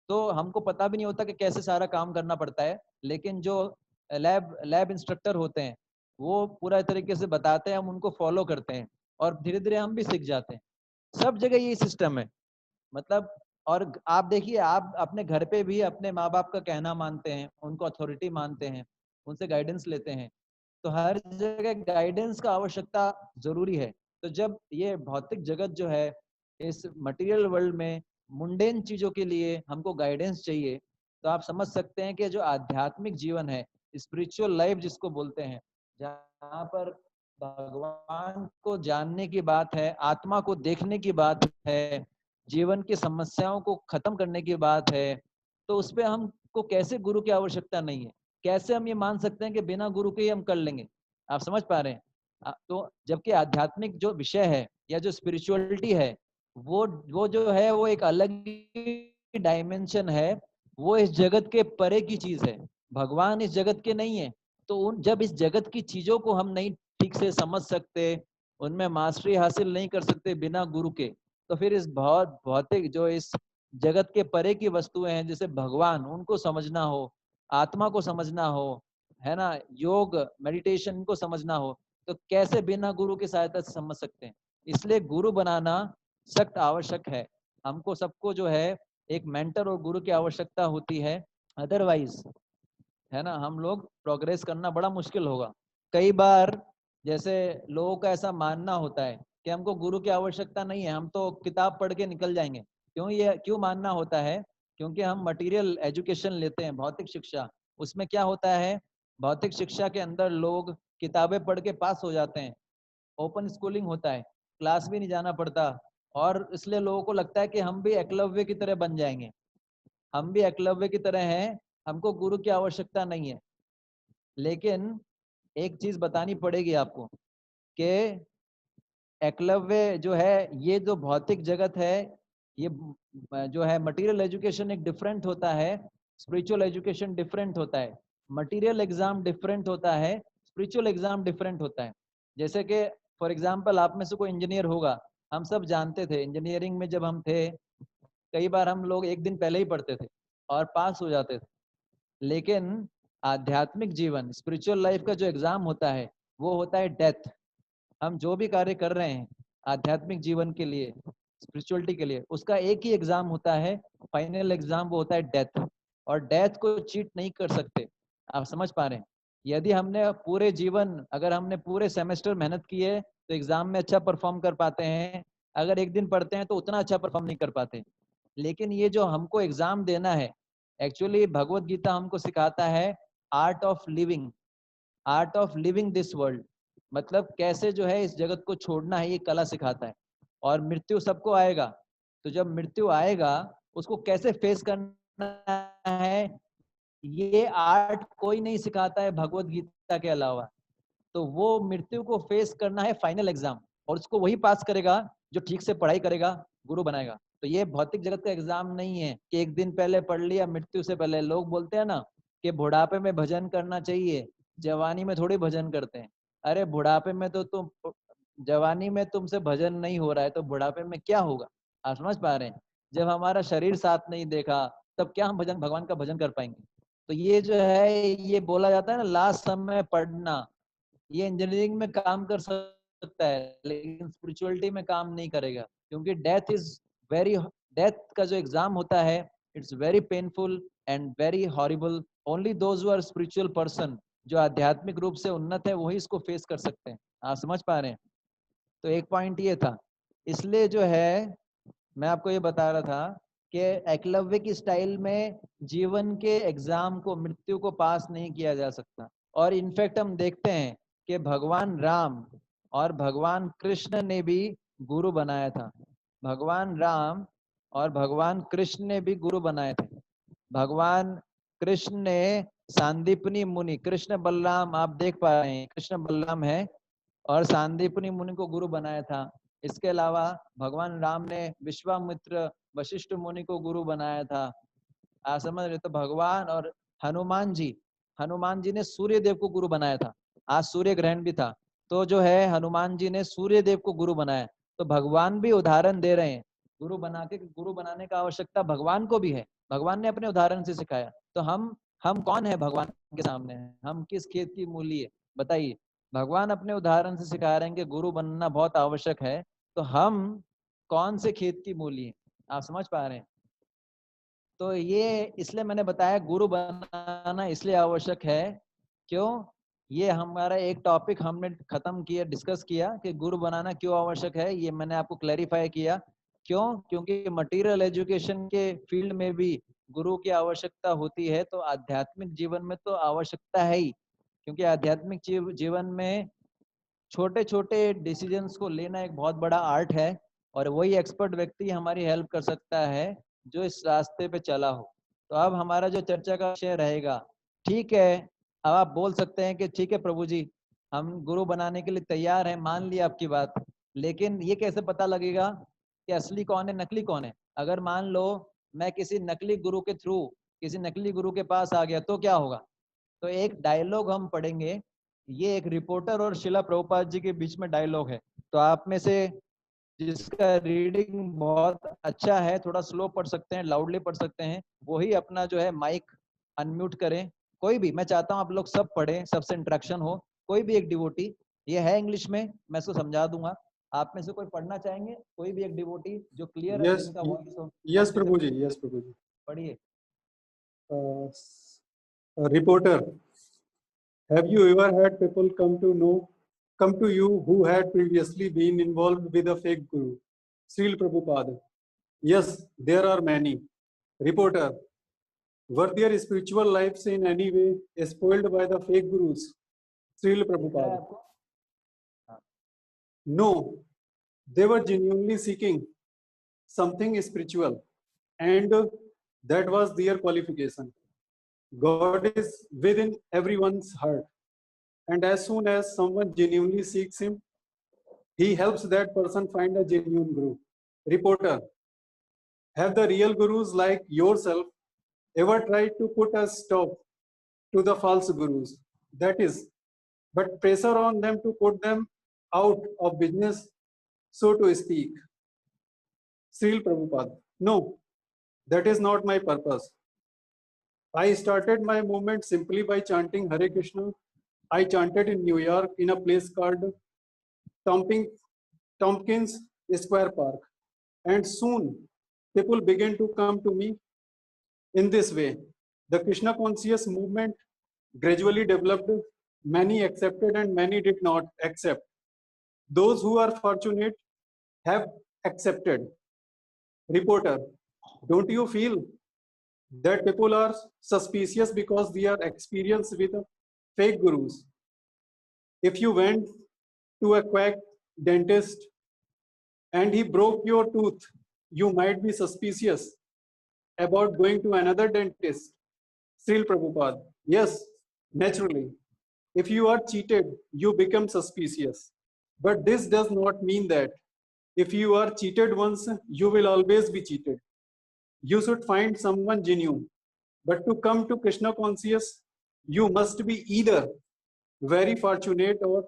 तो हमको पता भी नहीं होता कि कैसे सारा काम करना पड़ता है, लेकिन जो लैब इंस्ट्रक्टर होते हैं वो पूरा तरीके से बताते हैं, हम उनको फॉलो करते हैं और धीरे धीरे हम भी सीख जाते हैं। सब जगह यही सिस्टम है, मतलब। और आप देखिए, आप अपने घर पे भी अपने माँ बाप का कहना मानते हैं, उनको अथॉरिटी मानते हैं, उनसे गाइडेंस लेते हैं। तो हर जगह गाइडेंस का आवश्यकता जरूरी है। तो जब ये भौतिक जगत जो है, इस मटेरियल वर्ल्ड में मुंडेन चीजों के लिए हमको गाइडेंस चाहिए, तो आप समझ सकते हैं कि जो आध्यात्मिक जीवन है, स्पिरिचुअल लाइफ जिसको बोलते हैं, जहाँ पर भगवान को जानने की बात है, आत्मा को देखने की बात है, जीवन की समस्याओं को खत्म करने की बात है, तो उस पर हमको कैसे गुरु की आवश्यकता नहीं है? कैसे हम ये मान सकते हैं कि बिना गुरु के ही हम कर लेंगे? आप समझ पा रहे हैं? तो जबकि आध्यात्मिक जो विषय है या जो स्पिरिचुअलिटी है, वो जो है वो एक अलग ही डायमेंशन है। वो इस जगत के परे की चीज है, भगवान इस जगत के नहीं है। तो जब इस जगत की चीजों को हम नहीं ठीक से समझ सकते, उनमें मास्टरी हासिल नहीं कर सकते बिना गुरु के, तो फिर इस भौतिक जो इस जगत के परे की वस्तुएं हैं, जैसे भगवान, उनको समझना हो, आत्मा को समझना हो, है ना, योग मेडिटेशन को समझना हो, तो कैसे बिना गुरु की सहायता से समझ सकते हैं? इसलिए गुरु बनाना सख्त आवश्यक है। हमको सबको जो है एक मेंटर और गुरु की आवश्यकता होती है, अदरवाइज है ना हम लोग प्रोग्रेस करना बड़ा मुश्किल होगा। कई बार जैसे लोगों का ऐसा मानना होता है कि हमको गुरु की आवश्यकता नहीं है, हम तो किताब पढ़ के निकल जाएंगे। क्यों मानना होता है? क्योंकि हम मटेरियल एजुकेशन लेते हैं, भौतिक शिक्षा। उसमें क्या होता है, भौतिक शिक्षा के अंदर लोग किताबें पढ़ के पास हो जाते हैं, ओपन स्कूलिंग होता है, क्लास भी नहीं जाना पड़ता, और इसलिए लोगों को लगता है कि हम भी एकलव्य की तरह बन जाएंगे, हम भी एकलव्य की तरह हैं, हमको गुरु की आवश्यकता नहीं है। लेकिन एक चीज बतानी पड़ेगी आपको कि एकलव्य जो है, ये जो भौतिक जगत है, ये जो है मटेरियल एजुकेशन एक डिफरेंट होता है, स्पिरिचुअल एजुकेशन डिफरेंट होता है। मटेरियल एग्जाम डिफरेंट होता है, स्पिरिचुअल एग्जाम डिफरेंट होता है। जैसे कि फॉर एग्जांपल आप में से कोई इंजीनियर होगा, हम सब जानते थे इंजीनियरिंग में जब हम थे, कई बार हम लोग एक दिन पहले ही पढ़ते थे और पास हो जाते थे। लेकिन आध्यात्मिक जीवन, स्पिरिचुअल लाइफ का जो एग्जाम होता है वो होता है डेथ। हम जो भी कार्य कर रहे हैं आध्यात्मिक जीवन के लिए, स्पिरिचुअलिटी के लिए, उसका एक ही एग्जाम होता है, फाइनल एग्जाम, वो होता है डेथ। और डेथ को चीट नहीं कर सकते। आप समझ पा रहे हैं? यदि हमने पूरे जीवन, अगर हमने पूरे सेमेस्टर मेहनत की है तो एग्जाम में अच्छा परफॉर्म कर पाते हैं, अगर एक दिन पढ़ते हैं तो उतना अच्छा परफॉर्म नहीं कर पाते। लेकिन ये जो हमको एग्जाम देना है, एक्चुअली भगवत गीता हमको सिखाता है art of living, art of living this world, मतलब कैसे जो है इस जगत को छोड़ना है, ये कला सिखाता है। और मृत्यु सबको आएगा, तो जब मृत्यु आएगा उसको कैसे फेस करना है, ये आर्ट कोई नहीं सिखाता है भगवत गीता के अलावा। तो वो मृत्यु को फेस करना है फाइनल एग्जाम, और उसको वही पास करेगा जो ठीक से पढ़ाई करेगा, गुरु बनाएगा। तो ये भौतिक जगत का एग्जाम नहीं है कि एक दिन पहले पढ़ लिया मृत्यु से पहले। लोग बोलते हैं ना कि बुढ़ापे में भजन करना चाहिए, जवानी में थोड़ी भजन करते हैं। अरे बुढ़ापे में तो तुम, जवानी में तुमसे भजन नहीं हो रहा है तो बुढ़ापे में क्या होगा? आप समझ पा रहे हैं? जब हमारा शरीर साथ नहीं देखा तब क्या हम भजन, भगवान का भजन कर पाएंगे? तो ये जो है, ये बोला जाता है ना लास्ट समय पढ़ना, ये इंजीनियरिंग में काम कर सकता है लेकिन स्पिरिचुअलिटी में काम नहीं करेगा, क्योंकि डेथ इज वेरी, डेथ का जो एग्जाम होता है it's very painful and very horrible. Only those who are spiritual person, जो आध्यात्मिक रूप से उन्नत है, वही इसको फेस कर सकते हैं। आप समझ पा रहे हैं? तो एक पॉइंट ये था। इसलिए जो है मैं आपको ये बता रहा था कि एकलव्य की स्टाइल में जीवन के एग्जाम को, मृत्यु को पास नहीं किया जा सकता। और इनफैक्ट हम देखते हैं कि भगवान राम और भगवान कृष्ण ने भी गुरु बनाया था। भगवान राम और भगवान कृष्ण ने भी गुरु बनाए थे। भगवान कृष्ण ने सांदीपनी मुनि, कृष्ण बलराम आप देख पा रहे हैं, कृष्ण बलराम है, और सांदीपनी मुनि को गुरु बनाया था। इसके अलावा भगवान राम ने विश्वामित्र वशिष्ठ मुनि को गुरु बनाया था। आप समझ रहे? तो भगवान और हनुमान जी ने सूर्य देव को गुरु बनाया था। आज सूर्य ग्रहण भी था, तो जो है हनुमान जी ने सूर्य देव को गुरु बनाया। तो भगवान भी उदाहरण दे रहे हैं, गुरु बनाने का आवश्यकता भगवान को भी है। भगवान ने अपने उदाहरण से सिखाया। तो हम कौन है भगवान के सामने? हम किस खेत की मूली है? बताइए। भगवान अपने उदाहरण से सिखा रहे हैं कि गुरु बनना बहुत आवश्यक है, तो हम कौन से खेत की मूली है? आप समझ पा रहे हैं? तो ये इसलिए मैंने बताया गुरु बनाना इसलिए आवश्यक है। क्यों? ये हमारा एक टॉपिक हमने खत्म किया, डिस्कस किया कि गुरु बनाना क्यों आवश्यक है, ये मैंने आपको क्लैरिफाई किया। क्यों? क्योंकि मटेरियल एजुकेशन के फील्ड में भी गुरु की आवश्यकता होती है, तो आध्यात्मिक जीवन में तो आवश्यकता है ही। क्योंकि आध्यात्मिक जीवन में छोटे छोटे डिसीजंस को लेना एक बहुत बड़ा आर्ट है, और वही एक्सपर्ट व्यक्ति हमारी हेल्प कर सकता है जो इस रास्ते पे चला हो। तो अब हमारा जो चर्चा का विषय रहेगा, ठीक है, अब आप बोल सकते हैं कि ठीक है प्रभु जी, हम गुरु बनाने के लिए तैयार हैं, मान लिया आपकी बात, लेकिन ये कैसे पता लगेगा कि असली कौन है, नकली कौन है? अगर मान लो मैं किसी नकली गुरु के थ्रू किसी नकली गुरु के पास आ गया तो क्या होगा? तो एक डायलॉग हम पढ़ेंगे, ये एक रिपोर्टर और शिला प्रभुपाद जी के बीच में डायलॉग है। तो आप में से जिसका रीडिंग बहुत अच्छा है, थोड़ा स्लो पढ़ सकते हैं, लाउडली पढ़ सकते हैं, वही अपना जो है माइक अनम्यूट करें। कोई भी, मैं चाहता हूं आप लोग सब पढ़ें, सबसे इंटरेक्शन हो। कोई भी एक डिवोटी, ये है इंग्लिश में, मैं इसको समझा दूंगा। आप में से कोई पढ़ना चाहेंगे? कोई भी एक डिवोटी जो क्लियर है, यस जिनका वॉइस हो, यस प्रभु जी, यस प्रभु जी। पढ़िए। Reporter, have you ever had people come to you who had previously been involved with a fake guru? Srila Prabhupada: yes, there are many. Reporter: were their spiritual lives in any way spoiled by the fake gurus? Srila Prabhupada: no, they were genuinely seeking something spiritual, and that was their qualification. God is within everyone's heart, and as soon as someone genuinely seeks Him, He helps that person find a genuine guru. Reporter, have the real gurus like yourself ever tried to put a stop to the false gurus? That is, but pressure on them to put them out of business, so to speak. Srila Prabhupada, no, that is not my purpose. I started my movement simply by chanting Hare Krishna. I chanted in New York in a place called Tompkins Square Park. And soon people began to come to me in this way. The Krishna conscious movement gradually developed. Many accepted and many did not accept. Those who are fortunate have accepted. Reporter, don't you feel that people are suspicious because they are experienced with fake gurus? If you went to a quack dentist and he broke your tooth, you might be suspicious about going to another dentist. Srila Prabhupada, yes, naturally. If you are cheated, you become suspicious. But this does not mean that if you are cheated once, you will always be cheated. You should find someone genuine. But to come to Krishna conscious, you must be either very fortunate or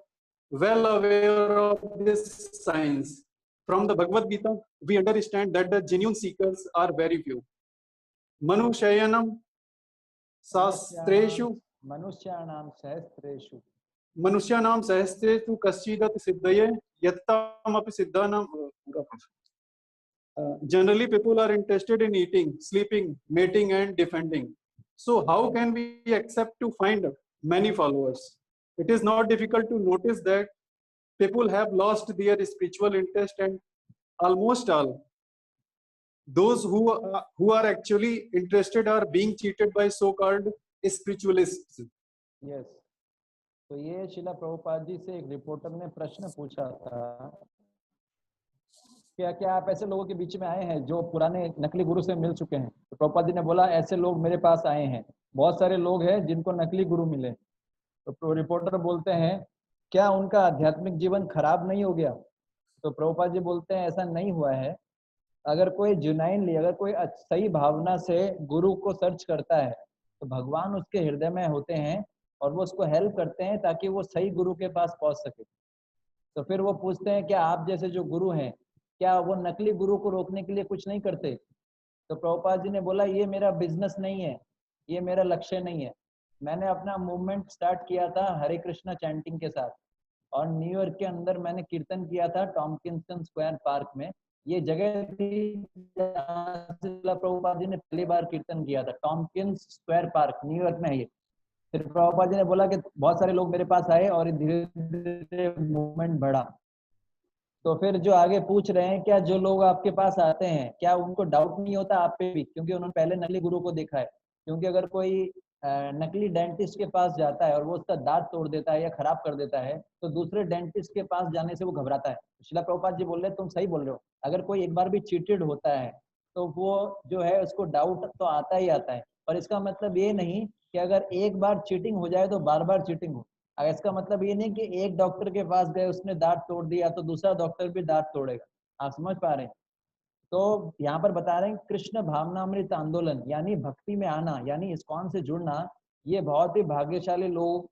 well aware of this science. From the Bhagavad Gita, we understand that the genuine seekers are very few. Manushayanam Sastreshu Manushyanam Sahasreshu. Manushyanam Sahasreshu Kaschidat Siddhaye Yattamapi Siddhanam. Generally, people are interested in eating, sleeping, mating, and defending. So, how can we accept to find many followers? It is not difficult to notice that people have lost their spiritual interest, and almost all those who are actually interested are being cheated by so-called spiritualists. Yes. तो ये शिला प्रभुपाद जी से एक reporter ने प्रश्न पूछा था, क्या आप ऐसे लोगों के बीच में आए हैं जो पुराने नकली गुरु से मिल चुके हैं? तो प्रभुपाद जी ने बोला ऐसे लोग मेरे पास आए हैं, बहुत सारे लोग हैं जिनको नकली गुरु मिले। तो रिपोर्टर बोलते हैं क्या उनका आध्यात्मिक जीवन खराब नहीं हो गया? तो प्रभुपाद जी बोलते हैं ऐसा नहीं हुआ है। अगर कोई जुनाइनली, अगर कोई सही भावना से गुरु को सर्च करता है तो भगवान उसके हृदय में होते हैं और वो उसको हेल्प करते हैं ताकि वो सही गुरु के पास पहुंच सके। तो फिर वो पूछते हैं क्या आप जैसे जो गुरु हैं, क्या वो नकली गुरु को रोकने के लिए कुछ नहीं करते? तो प्रभुपाद जी ने बोला ये मेरा बिजनेस नहीं है, ये मेरा लक्ष्य नहीं है। मैंने अपना मूवमेंट स्टार्ट किया था हरे कृष्णा चैंटिंग के साथ, और न्यूयॉर्क के अंदर मैंने कीर्तन किया था टॉम्किंसन स्क्वायर पार्क में। ये जगह थी जहाँ प्रभुपाद जी ने पहली बार कीर्तन किया था, टॉम्किंस स्क्वायर पार्क न्यूयॉर्क में है ये। फिर प्रभुपाद जी ने बोला कि बहुत सारे लोग मेरे पास आए और धीरे धीरे मूवमेंट बढ़ा। तो फिर जो आगे पूछ रहे हैं क्या जो लोग आपके पास आते हैं क्या उनको डाउट नहीं होता आप पे भी, क्योंकि उन्होंने पहले नकली गुरु को देखा है? क्योंकि अगर कोई नकली डेंटिस्ट के पास जाता है और वो उसका दांत तोड़ देता है या खराब कर देता है तो दूसरे डेंटिस्ट के पास जाने से वो घबराता है। शिला प्रभुपाद जी बोल रहे हैं तुम सही बोल रहे हो, अगर कोई एक बार भी चीटेड होता है तो वो जो है उसको डाउट तो आता ही आता है, पर इसका मतलब ये नहीं कि अगर एक बार चीटिंग हो जाए तो बार बार चीटिंग हो। इसका मतलब ये नहीं कि एक डॉक्टर के पास गए उसने दांत तोड़ दिया तो दूसरा डॉक्टर भी दांत तोड़ेगा। आप समझ पा रहे हैं? तो यहाँ पर बता रहे हैं कृष्ण भावनामृत आंदोलन यानी भक्ति में आना, यानी इस्कॉन से जुड़ना, ये बहुत ही भाग्यशाली लोग,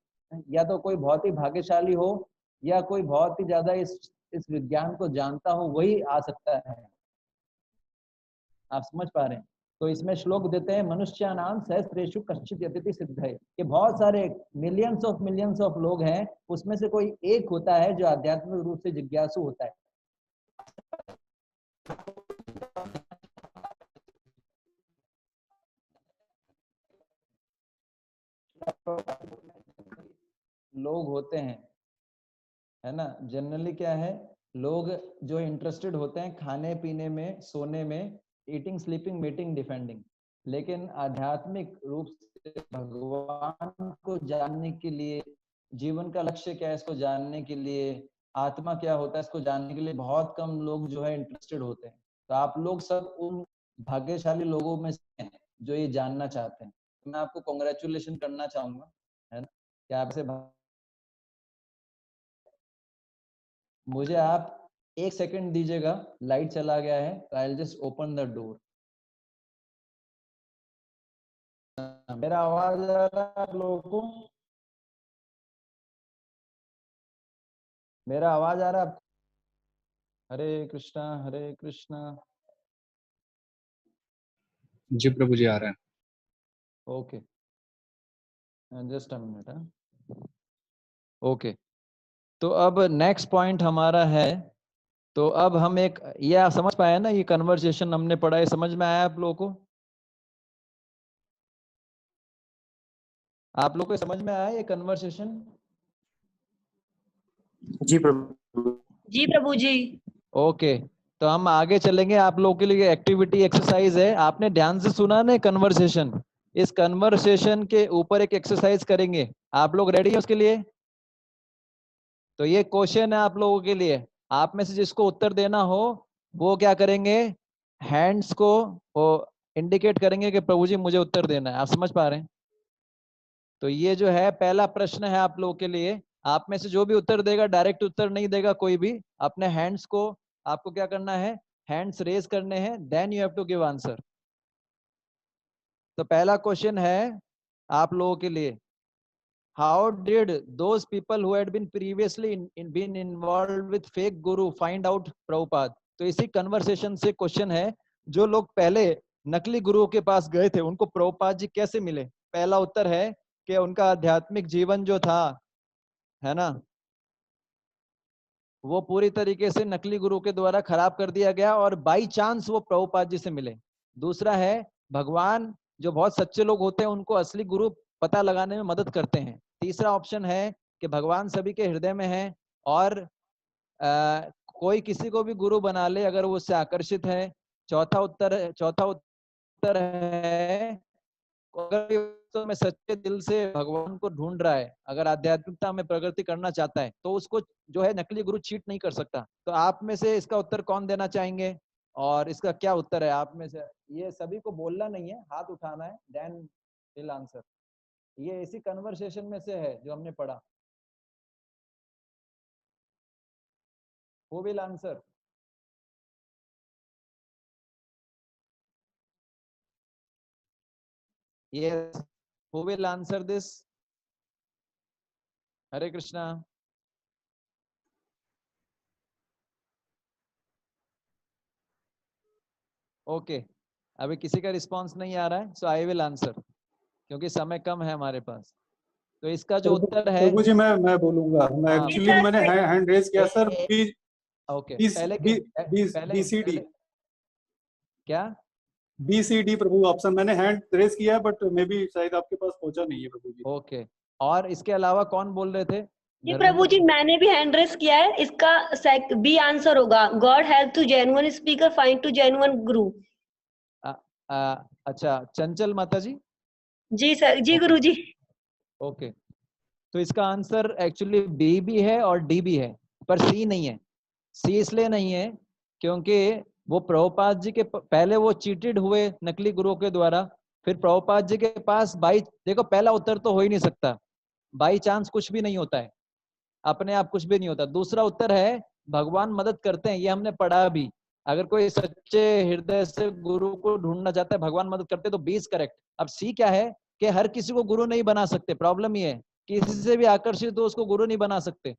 या तो कोई बहुत ही भाग्यशाली हो या कोई बहुत ही ज्यादा इस विज्ञान को जानता हो, वही आ सकता है। आप समझ पा रहे हैं? तो इसमें श्लोक देते हैं मनुष्य नाम सहस्रेषु कश्चित यतिति सिद्ध है, कि बहुत सारे मिलियंस ऑफ लोग हैं, उसमें से कोई एक होता है जो आध्यात्मिक रूप से जिज्ञासु होता है। लोग होते हैं, है ना, जनरली क्या है, लोग जो इंटरेस्टेड होते हैं खाने पीने में, सोने में, ईटिंग, स्लीपिंग, मीटिंग, डिफेंडिंग, लेकिन आध्यात्मिक रूप से भगवान को जानने के लिए, जीवन का लक्ष्य क्या है इसको जानने के लिए, आत्मा क्या होता है इसको जानने के लिए बहुत कम लोग जो है इंटरेस्टेड होते हैं। तो आप लोग सब उन भाग्यशाली लोगों में से हैं जो ये जानना चाहते हैं। मैं आपको कॉन्ग्रेचुलेशन करना चाहूंगा, है ना, कि आपसे मुझे आप 1 सेकंड दीजिएगा, लाइट चला गया है, तो I will just open the door. मेरा आवाज आ रहा है आप लोगों को? मेरा आवाज आ रहा है? हरे कृष्णा हरे कृष्णा। जी प्रभु जी आ रहे हैं। Okay, just a minute. Okay, तो अब नेक्स्ट पॉइंट हमारा है, तो अब हम एक, ये आप समझ पाए ना, ये कन्वर्सेशन हमने पढ़ा है, समझ में आया आप लोगों को? आप लोगों को समझ में आया ये कन्वर्सेशन? जी प्रभु जी। प्रभु जी। ओके, तो हम आगे चलेंगे। आप लोगों के लिए एक्टिविटी एक्सरसाइज है, आपने ध्यान से सुना ना कन्वर्सेशन, इस कन्वर्सेशन के ऊपर एक एक्सरसाइज करेंगे। आप लोग रेडी हैं उसके लिए? तो ये क्वेश्चन है आप लोगों के लिए, आप में से जिसको उत्तर देना हो वो क्या करेंगे, हैंड्स को इंडिकेट करेंगे कि प्रभु जी मुझे उत्तर देना है। आप समझ पा रहे हैं? तो ये जो है पहला प्रश्न है आप लोगों के लिए, आप में से जो भी उत्तर देगा, डायरेक्ट उत्तर नहीं देगा कोई भी, अपने हैंड्स को आपको क्या करना है, हैंड्स रेज करने हैं, then you have to give answer. तो पहला क्वेश्चन है आप लोगों के लिए, how did those people who had been previously been involved with fake guru find out Prabhupada? तो इसी कन्वर्सेशन से क्वेश्चन है, जो लोग पहले नकली गुरुओं के पास गए थे उनको प्रभुपाद जी कैसे मिले? पहला उत्तर है कि उनका आध्यात्मिक जीवन जो था, है ना, वो पूरी तरीके से नकली गुरु के द्वारा खराब कर दिया गया और बाई चांस वो प्रभुपाद जी से मिले। दूसरा है, भगवान जो बहुत सच्चे लोग होते हैं उनको असली गुरु पता लगाने में मदद करते हैं। तीसरा ऑप्शन है कि भगवान सभी के हृदय में है और कोई किसी को भी गुरु बना ले अगर वो उससे आकर्षित है। चौथा उत्तर है, अगर में सच्चे दिल से भगवान को ढूंढ रहा है, अगर आध्यात्मिकता में प्रगति करना चाहता है, तो उसको जो है नकली गुरु चीट नहीं कर सकता। तो आप में से इसका उत्तर कौन देना चाहेंगे और इसका क्या उत्तर है? आप में से ये सभी को बोलना नहीं है, हाथ उठाना है, देन विल आंसर। ये इसी कन्वर्सेशन में से है जो हमने पढ़ा। Who will answer? Yes, who will answer this? Hare Krishna. Okay, अभी किसी का रिस्पांस नहीं आ रहा है, सो आई विल आंसर, क्योंकि समय कम है हमारे पास। तो इसका जो उत्तर है, प्रभु जी मैं बोलूंगा, मैं हाँ, एक्चुअली मैंने हैंड रेज किया सर, ओके, पहले BCD क्या BCD प्रभु ऑप्शन मैंने हैंड रेज किया, बट मे बी शायद आपके पास पहुंचा नहीं है प्रभु जी। ओके, और इसके अलावा कौन बोल रहे थे? जी प्रभु जी, मैंने भी हैंड रेस किया है, इसका बी आंसर होगा, God help to genuine speaker find to genuine guru. अच्छा, चंचल माता जी। जी सर, जी गुरु जी। ओके, तो इसका आंसर एक्चुअली बी भी है और डी भी है, पर सी नहीं है। सी इसलिए नहीं है क्योंकि वो प्रभुपाद जी के पहले वो चीटेड हुए नकली गुरुओं के द्वारा, फिर प्रभुपाद जी के पास देखो पहला उत्तर तो हो ही नहीं सकता, बाई चांस कुछ भी नहीं होता है, अपने आप कुछ भी नहीं होता। दूसरा उत्तर है भगवान मदद करते हैं, ये हमने पढ़ा भी, अगर कोई सच्चे हृदय से गुरु को ढूंढना चाहता है भगवान मदद करते, तो बी इज करेक्ट। अब सी क्या है कि हर किसी को गुरु नहीं बना सकते, प्रॉब्लम ये है किसी से भी आकर्षित हो उसको गुरु नहीं बना सकते।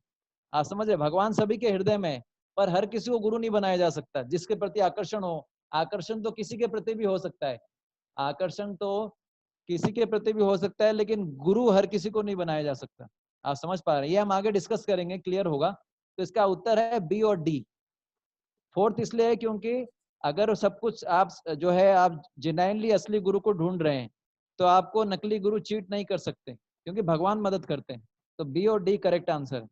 आप समझ रहे, भगवान सभी के हृदय में है पर हर किसी को गुरु नहीं बनाया जा सकता। जिसके प्रति आकर्षण हो, आकर्षण तो किसी के प्रति भी हो सकता है, आकर्षण तो किसी के प्रति भी हो सकता है, लेकिन गुरु हर किसी को नहीं बनाया जा सकता। आप समझ पा रहे हैं, ये हम आगे डिस्कस करेंगे, क्लियर होगा। तो इसका उत्तर है बी और डी। फोर्थ इसलिए है क्योंकि अगर सब कुछ आप जो है आप जेन्युइनली असली गुरु को ढूंढ रहे हैं तो आपको नकली गुरु चीट नहीं कर सकते, क्योंकि भगवान मदद करते हैं। तो बी और D correct answer.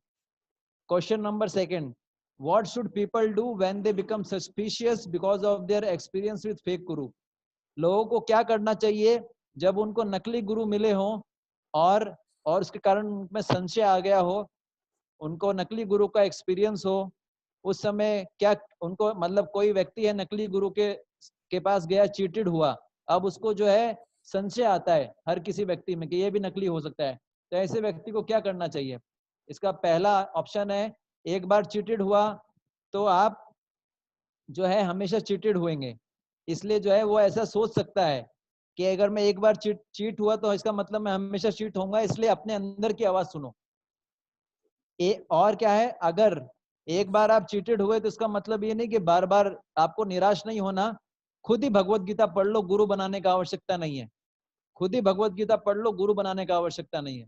Question number second, what should people do when they become suspicious because of their experience with fake guru? लोगों को क्या करना चाहिए जब उनको नकली गुरु मिले हों और उसके कारण उनमें संशय आ गया हो, उनको नकली गुरु का एक्सपीरियंस हो, उस समय क्या उनको, मतलब कोई व्यक्ति है नकली गुरु के पास गया, चीटेड हुआ, अब उसको जो है संशय आता है हर किसी व्यक्ति में कि ये भी नकली हो सकता है, तो ऐसे व्यक्ति को क्या करना चाहिए? इसका पहला ऑप्शन है, एक बार चीटेड हुआ तो आप जो है हमेशा चीटेड होंगे, इसलिए जो है वो ऐसा सोच सकता है कि अगर मैं एक बार चीट हुआ तो इसका मतलब मैं हमेशा चीट होऊंगा, इसलिए अपने अंदर की आवाज सुनो। और क्या है, अगर एक बार आप चीटेड हुए तो इसका मतलब ये नहीं कि बार बार आपको निराश नहीं होना, खुद ही भगवत गीता पढ़ लो, गुरु बनाने का आवश्यकता नहीं है। खुद ही भगवत गीता पढ़ लो, गुरु बनाने का आवश्यकता नहीं है।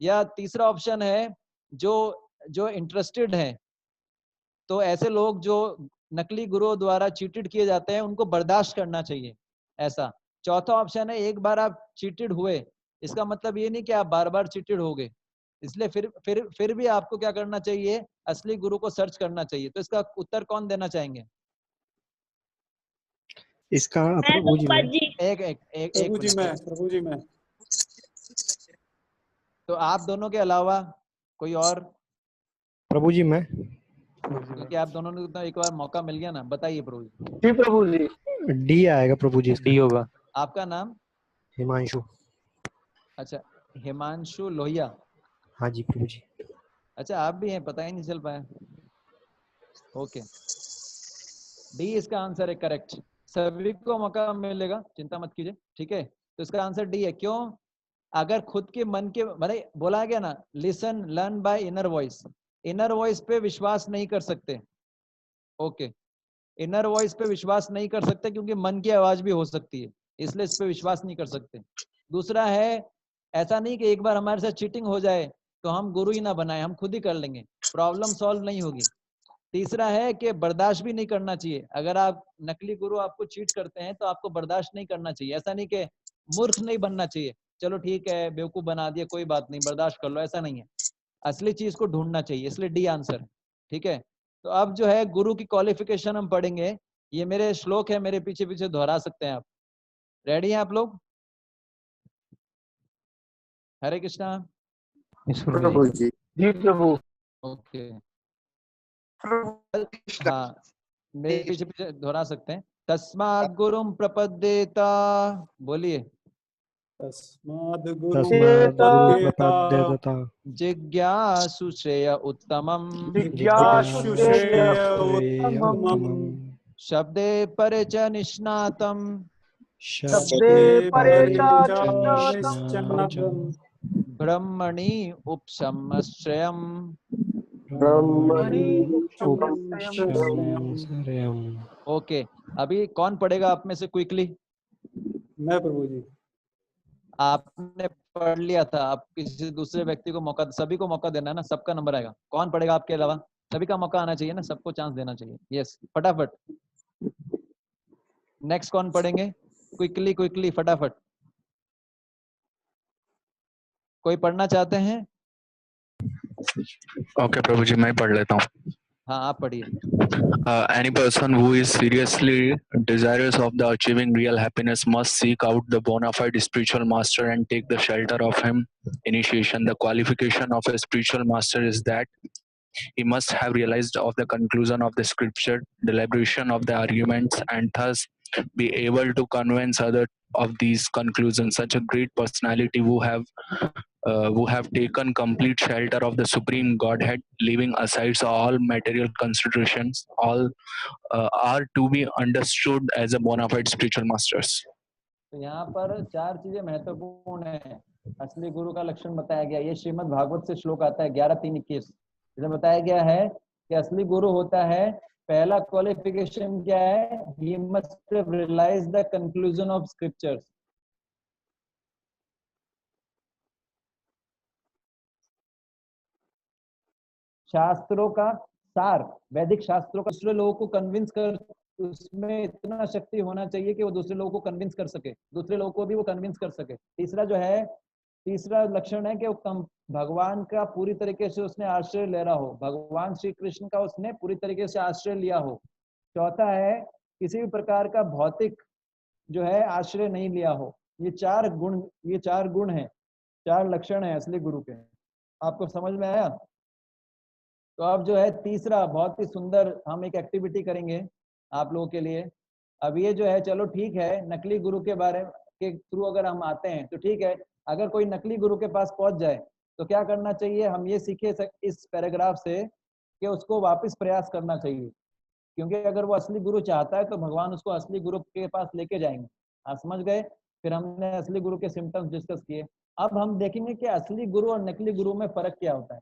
या तीसरा ऑप्शन है, जो इंटरेस्टेड है, तो ऐसे लोग जो नकली गुरुओं द्वारा चीटेड किए जाते हैं उनको बर्दाश्त करना चाहिए ऐसा। चौथा ऑप्शन है, एक बार आप चीटेड हुए इसका मतलब ये नहीं कि आप बार बार चीटेड हो गए, इसलिए फिर भी आपको क्या करना चाहिए, असली गुरु को सर्च करना चाहिए। तो इसका उत्तर कौन देना चाहेंगे? इसका प्रभु जी में प्रभु जी मैं। तो आप दोनों के अलावा कोई और? प्रभु जी में, क्योंकि आप दोनों ने तो एक बार मौका मिल गया ना, बताइए प्रभु जी। जी प्रभु जी। डी आएगा प्रभु जी, डी होगा। आपका नाम? हिमांशु। अच्छा, हिमांशु लोहिया। हाँ जी प्रभु जी। अच्छा, आप भी हैं, पता ही नहीं चल पाया। ओके, डी इसका आंसर है करेक्ट। सभी को मौका मिलेगा, चिंता मत कीजिए, ठीक है। तो इसका आंसर डी है। क्यों? अगर खुद के मन के मतलब बोला गया ना, listen learn by inner voice, inner voice पे विश्वास नहीं कर सकते। ओके, इनर वॉइस पे विश्वास नहीं कर सकते क्योंकि मन की आवाज भी हो सकती है, इसलिए इस पे विश्वास नहीं कर सकते। दूसरा है, ऐसा नहीं कि एक बार हमारे साथ चीटिंग हो जाए तो हम गुरु ही ना बनाए, हम खुद ही कर लेंगे, प्रॉब्लम सॉल्व नहीं होगी। तीसरा है कि बर्दाश्त भी नहीं करना चाहिए। अगर आप नकली गुरु आपको चीट करते हैं तो आपको बर्दाश्त नहीं करना चाहिए। ऐसा नहीं कि मूर्ख नहीं बनना चाहिए, चलो ठीक है बेवकूफ बना दिया कोई बात नहीं बर्दाश्त कर लो, ऐसा नहीं है। असली चीज को ढूंढना चाहिए, इसलिए डी आंसर है, ठीक है। तो अब जो है गुरु की क्वालिफिकेशन हम पढ़ेंगे। ये मेरे श्लोक है, मेरे पीछे पीछे दोहरा सकते हैं आप। रेडी हैं आप लोग? हरे कृष्णा। प्रभु जी। जी प्रभु। ओके, हाँ मेरे पीछे पीछे दोहरा सकते हैं। तस्मात् गुरुं प्रपद्येत, बोलिए। तस्माद् गुरुं प्रपद्येत जिज्ञासु श्रेय उत्तमम्, जिज्ञासु श्रेय उत्तमम्, शब्दे परे च निष्णातम्, शब्दे परे च निष्णातम्, ब्रह्मणि उपसंश्रयम्, ब्रह्मणि ओके, अभी कौन पढ़ेगा आप में से क्विकली? मैं प्रभु जी। आपने पढ़ लिया था, आप किसी दूसरे व्यक्ति को मौका, सभी को मौका देना है ना, सबका नंबर आएगा। कौन पढ़ेगा आपके अलावा? सभी का मौका आना चाहिए ना, सबको चांस देना चाहिए। यस, फटाफट। नेक्स्ट कौन पढ़ेंगे? क्विकली क्विकली फटाफट। कोई पढ़ना चाहते हैं? ओके प्रभु जी, मैं पढ़ लेता हूँ। हाँ आप पढ़िए। Any person who is seriously desirous of the achieving real happiness must seek out the bona fide spiritual master and take the shelter of him. Initiation. The qualification of a spiritual master is that he must have realized of the conclusion of the scripture, deliberation of the arguments, and thus be able to convince others of these conclusions. Such a great personality who have taken complete shelter of the supreme Godhead, leaving aside all material considerations, all are to be understood as a bona fide spiritual masters. तो यहाँ पर चार चीजें महत्वपूर्ण है। असली गुरु का लक्षण बताया गया, ये श्रीमद् भागवत से श्लोक आता है 11:3-21। इसमें बताया गया है कि असली गुरु होता है, पहला क्वालिफिकेशन क्या है? He must have realized the conclusion of scriptures. शास्त्रों का सार, वैदिक शास्त्रों का दूसरे लोगों को कन्विंस कर, उसमें इतना शक्ति होना चाहिए कि वो दूसरे लोगों को कन्विंस कर सके, दूसरे लोगों को भी वो कन्विंस कर सके। तीसरा जो है, तीसरा लक्षण है कि वो भगवान का पूरी तरीके से उसने आश्रय ले रहा हो, भगवान श्री कृष्ण का उसने पूरी तरीके से आश्रय लिया हो। चौथा है, किसी भी प्रकार का भौतिक जो है आश्रय नहीं लिया हो। ये चार गुण हैं, चार लक्षण है असली गुरु के। आपको समझ में आया? तो अब जो है तीसरा, बहुत ही सुंदर हम एक एक्टिविटी करेंगे आप लोगों के लिए। अब ये जो है, चलो ठीक है, नकली गुरु के बारे में के थ्रू अगर हम आते हैं तो ठीक है, अगर कोई नकली गुरु के पास पहुंच जाए तो क्या करना चाहिए, हम ये सीखे इस पैराग्राफ से कि उसको वापस प्रयास करना चाहिए, क्योंकि अगर वो असली गुरु चाहता है तो भगवान उसको असली गुरु के पास लेके जाएंगे। आप समझ गए। फिर हमने असली गुरु के सिम्टम्स डिस्कस किए। अब हम देखेंगे कि असली गुरु और नकली गुरु में फर्क क्या होता है,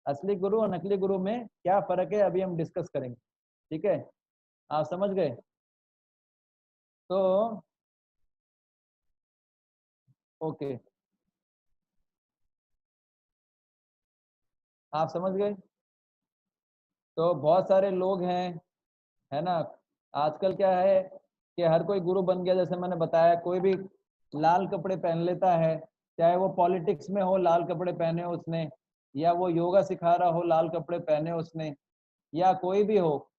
असली गुरु और नकली गुरु में क्या फर्क है, अभी हम डिस्कस करेंगे। ठीक है, आप समझ गए। तो ओके, आप समझ गए। तो बहुत सारे लोग हैं, है ना, आजकल क्या है कि हर कोई गुरु बन गया। जैसे मैंने बताया, कोई भी लाल कपड़े पहन लेता है, चाहे वो पॉलिटिक्स में हो लाल कपड़े पहने उसने, या वो योगा सिखा रहा हो लाल कपड़े पहने उसने, या कोई भी हो,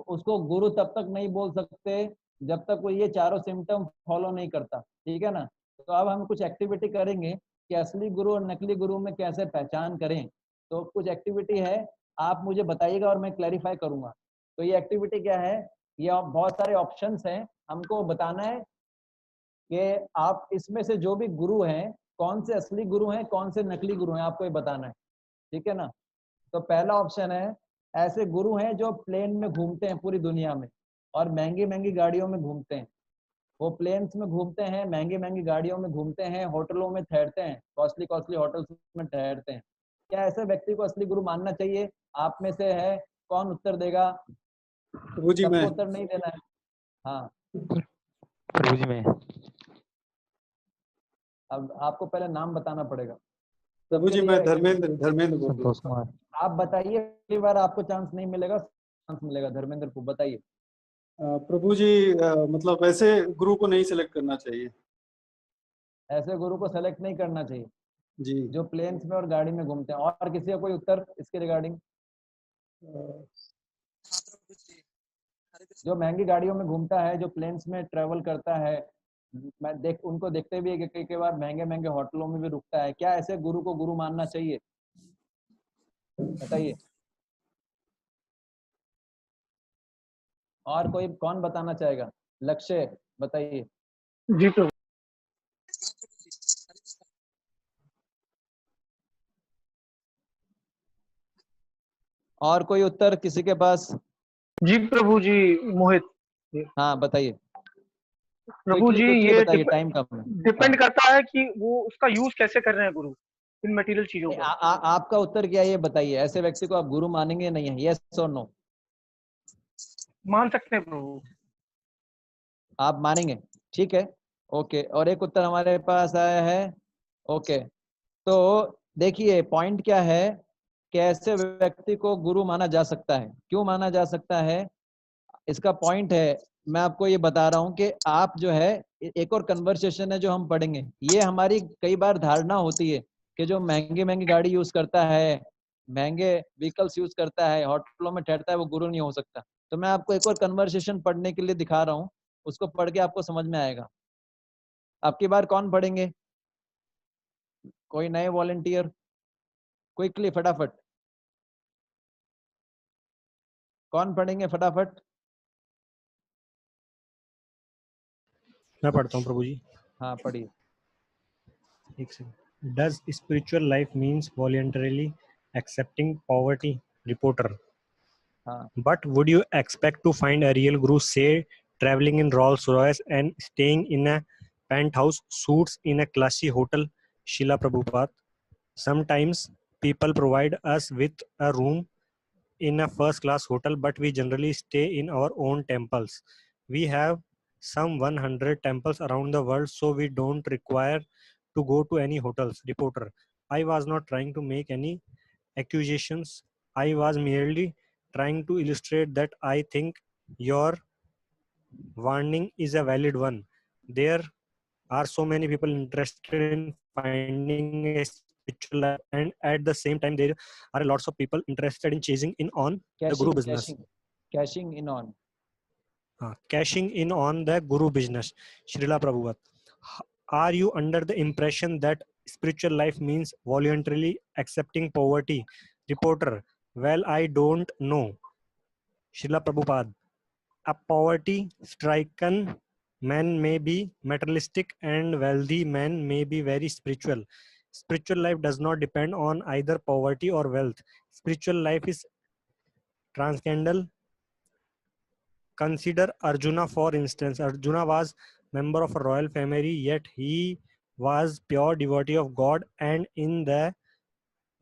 उसको गुरु तब तक नहीं बोल सकते जब तक वो ये चारों सिम्टम फॉलो नहीं करता। ठीक है ना। तो अब हम कुछ एक्टिविटी करेंगे कि असली गुरु और नकली गुरु में कैसे पहचान करें। तो कुछ एक्टिविटी है, आप मुझे बताइएगा और मैं क्लैरिफाई करूंगा। तो ये एक्टिविटी क्या है, ये बहुत सारे ऑप्शंस हैं, हमको बताना है कि आप इसमें से जो भी गुरु हैं, कौन से असली गुरु हैं कौन से नकली गुरु हैं, आपको ये बताना है। ठीक है ना। तो पहला ऑप्शन है, ऐसे गुरु हैं जो प्लेन में घूमते हैं पूरी दुनिया में और महंगी महंगी गाड़ियों में घूमते हैं। वो प्लेन्स में घूमते हैं, महंगी महंगी गाड़ियों में घूमते हैं, होटलों में ठहरते हैं, कॉस्टली कॉस्टली होटल्स में ठहरते हैं। क्या ऐसे व्यक्ति को असली गुरु मानना चाहिए? आप में से है कौन उत्तर देगा? प्रभु जी मैं। सबको उत्तर नहीं देना है। हाँ प्रभु जी मैं। अब आपको पहले नाम बताना पड़ेगा। प्रभु जी मैं धर्मेंद्र बोल रहा हूँ। संतोष कुमार। आप बताइए, पहली बार आपको चांस नहीं मिलेगा, चांस मिलेगा धर्मेंद्र को। बताइए। प्रभु जी मतलब ऐसे गुरु को नहीं सिलेक्ट करना चाहिए। ऐसे गुरु को सेलेक्ट नहीं करना चाहिए जी। जो प्लेन्स में और गाड़ी में घूमते हैं। और किसी का कोई उत्तर इसके रिगार्डिंग? जो महंगी गाड़ियों में घूमता है, जो प्लेन्स में ट्रेवल करता है, मैं उनको देखते भी है कि कई बार महंगे महंगे होटलों में भी रुकता है, क्या ऐसे गुरु को गुरु मानना चाहिए? बताइए। और कोई कौन बताना चाहेगा? लक्ष्य बताइए। जी प्रभु। और कोई उत्तर किसी के पास? जी प्रभु जी, मोहित। हाँ बताइए। प्रभु जी क्विकली ये बताइए, टाइम कम है। डिपेंड करता है कि वो उसका यूज कैसे कर रहे हैं गुरु, इन मटेरियल चीजों का। आपका उत्तर क्या है ये बताइए। ऐसे व्यक्ति को आप गुरु मानेंगे नहीं है? यस और नो? मान सकते हैं प्रभु। आप मानेंगे, ठीक है। ओके, और एक उत्तर हमारे पास आया है। ओके, तो देखिए पॉइंट क्या है कि ऐसे व्यक्ति को गुरु माना जा सकता है। क्यों माना जा सकता है, इसका पॉइंट है, मैं आपको ये बता रहा हूँ कि आप जो है, एक और कन्वर्सेशन है जो हम पढ़ेंगे। ये हमारी कई बार धारणा होती है कि जो महंगी महंगी गाड़ी यूज करता है, महंगे व्हीकल्स यूज करता है, होटलों में ठहरता है, वो गुरु नहीं हो सकता। तो मैं आपको एक और कन्वर्सेशन पढ़ने के लिए दिखा रहा हूँ, उसको पढ़ के आपको समझ में आएगा। आपकी बार कौन पढ़ेंगे? कोई नए वॉलंटियर? क्विकली फटाफट, कौन पढ़ेंगे फटाफट? मैं पढ़ता हूँ प्रभु जी। हाँ पढ़िए। एक second. Does spiritual life means voluntarily accepting poverty? Reporter. हाँ But would you expect to find a real guru, say, traveling in Rolls Royce and staying in a penthouse suites in a classy hotel? Srila Prabhupada. Sometimes people provide us with a room in a first class hotel, but we generally stay in our own temples. We have some 100 temples around the world, so we don't require to go to any hotels. Reporter. I was not trying to make any accusations. I was merely trying to illustrate that I think your warning is a valid one. There are so many people interested in finding a spiritual life, and at the same time there are lots of people interested in chasing in on the guru business. cashing in on. Cashing in on the guru business. Srila Prabhupada, are you under the impression that spiritual life means voluntarily accepting poverty? Reporter, well, I don't know. Srila Prabhupada, a poverty stricken men may be materialistic and wealthy men may be very spiritual. Spiritual life does not depend on either poverty or wealth. Spiritual life is transcendental. Consider Arjuna, for instance. Arjuna was member of a royal family, yet he was pure devotee of God, and in the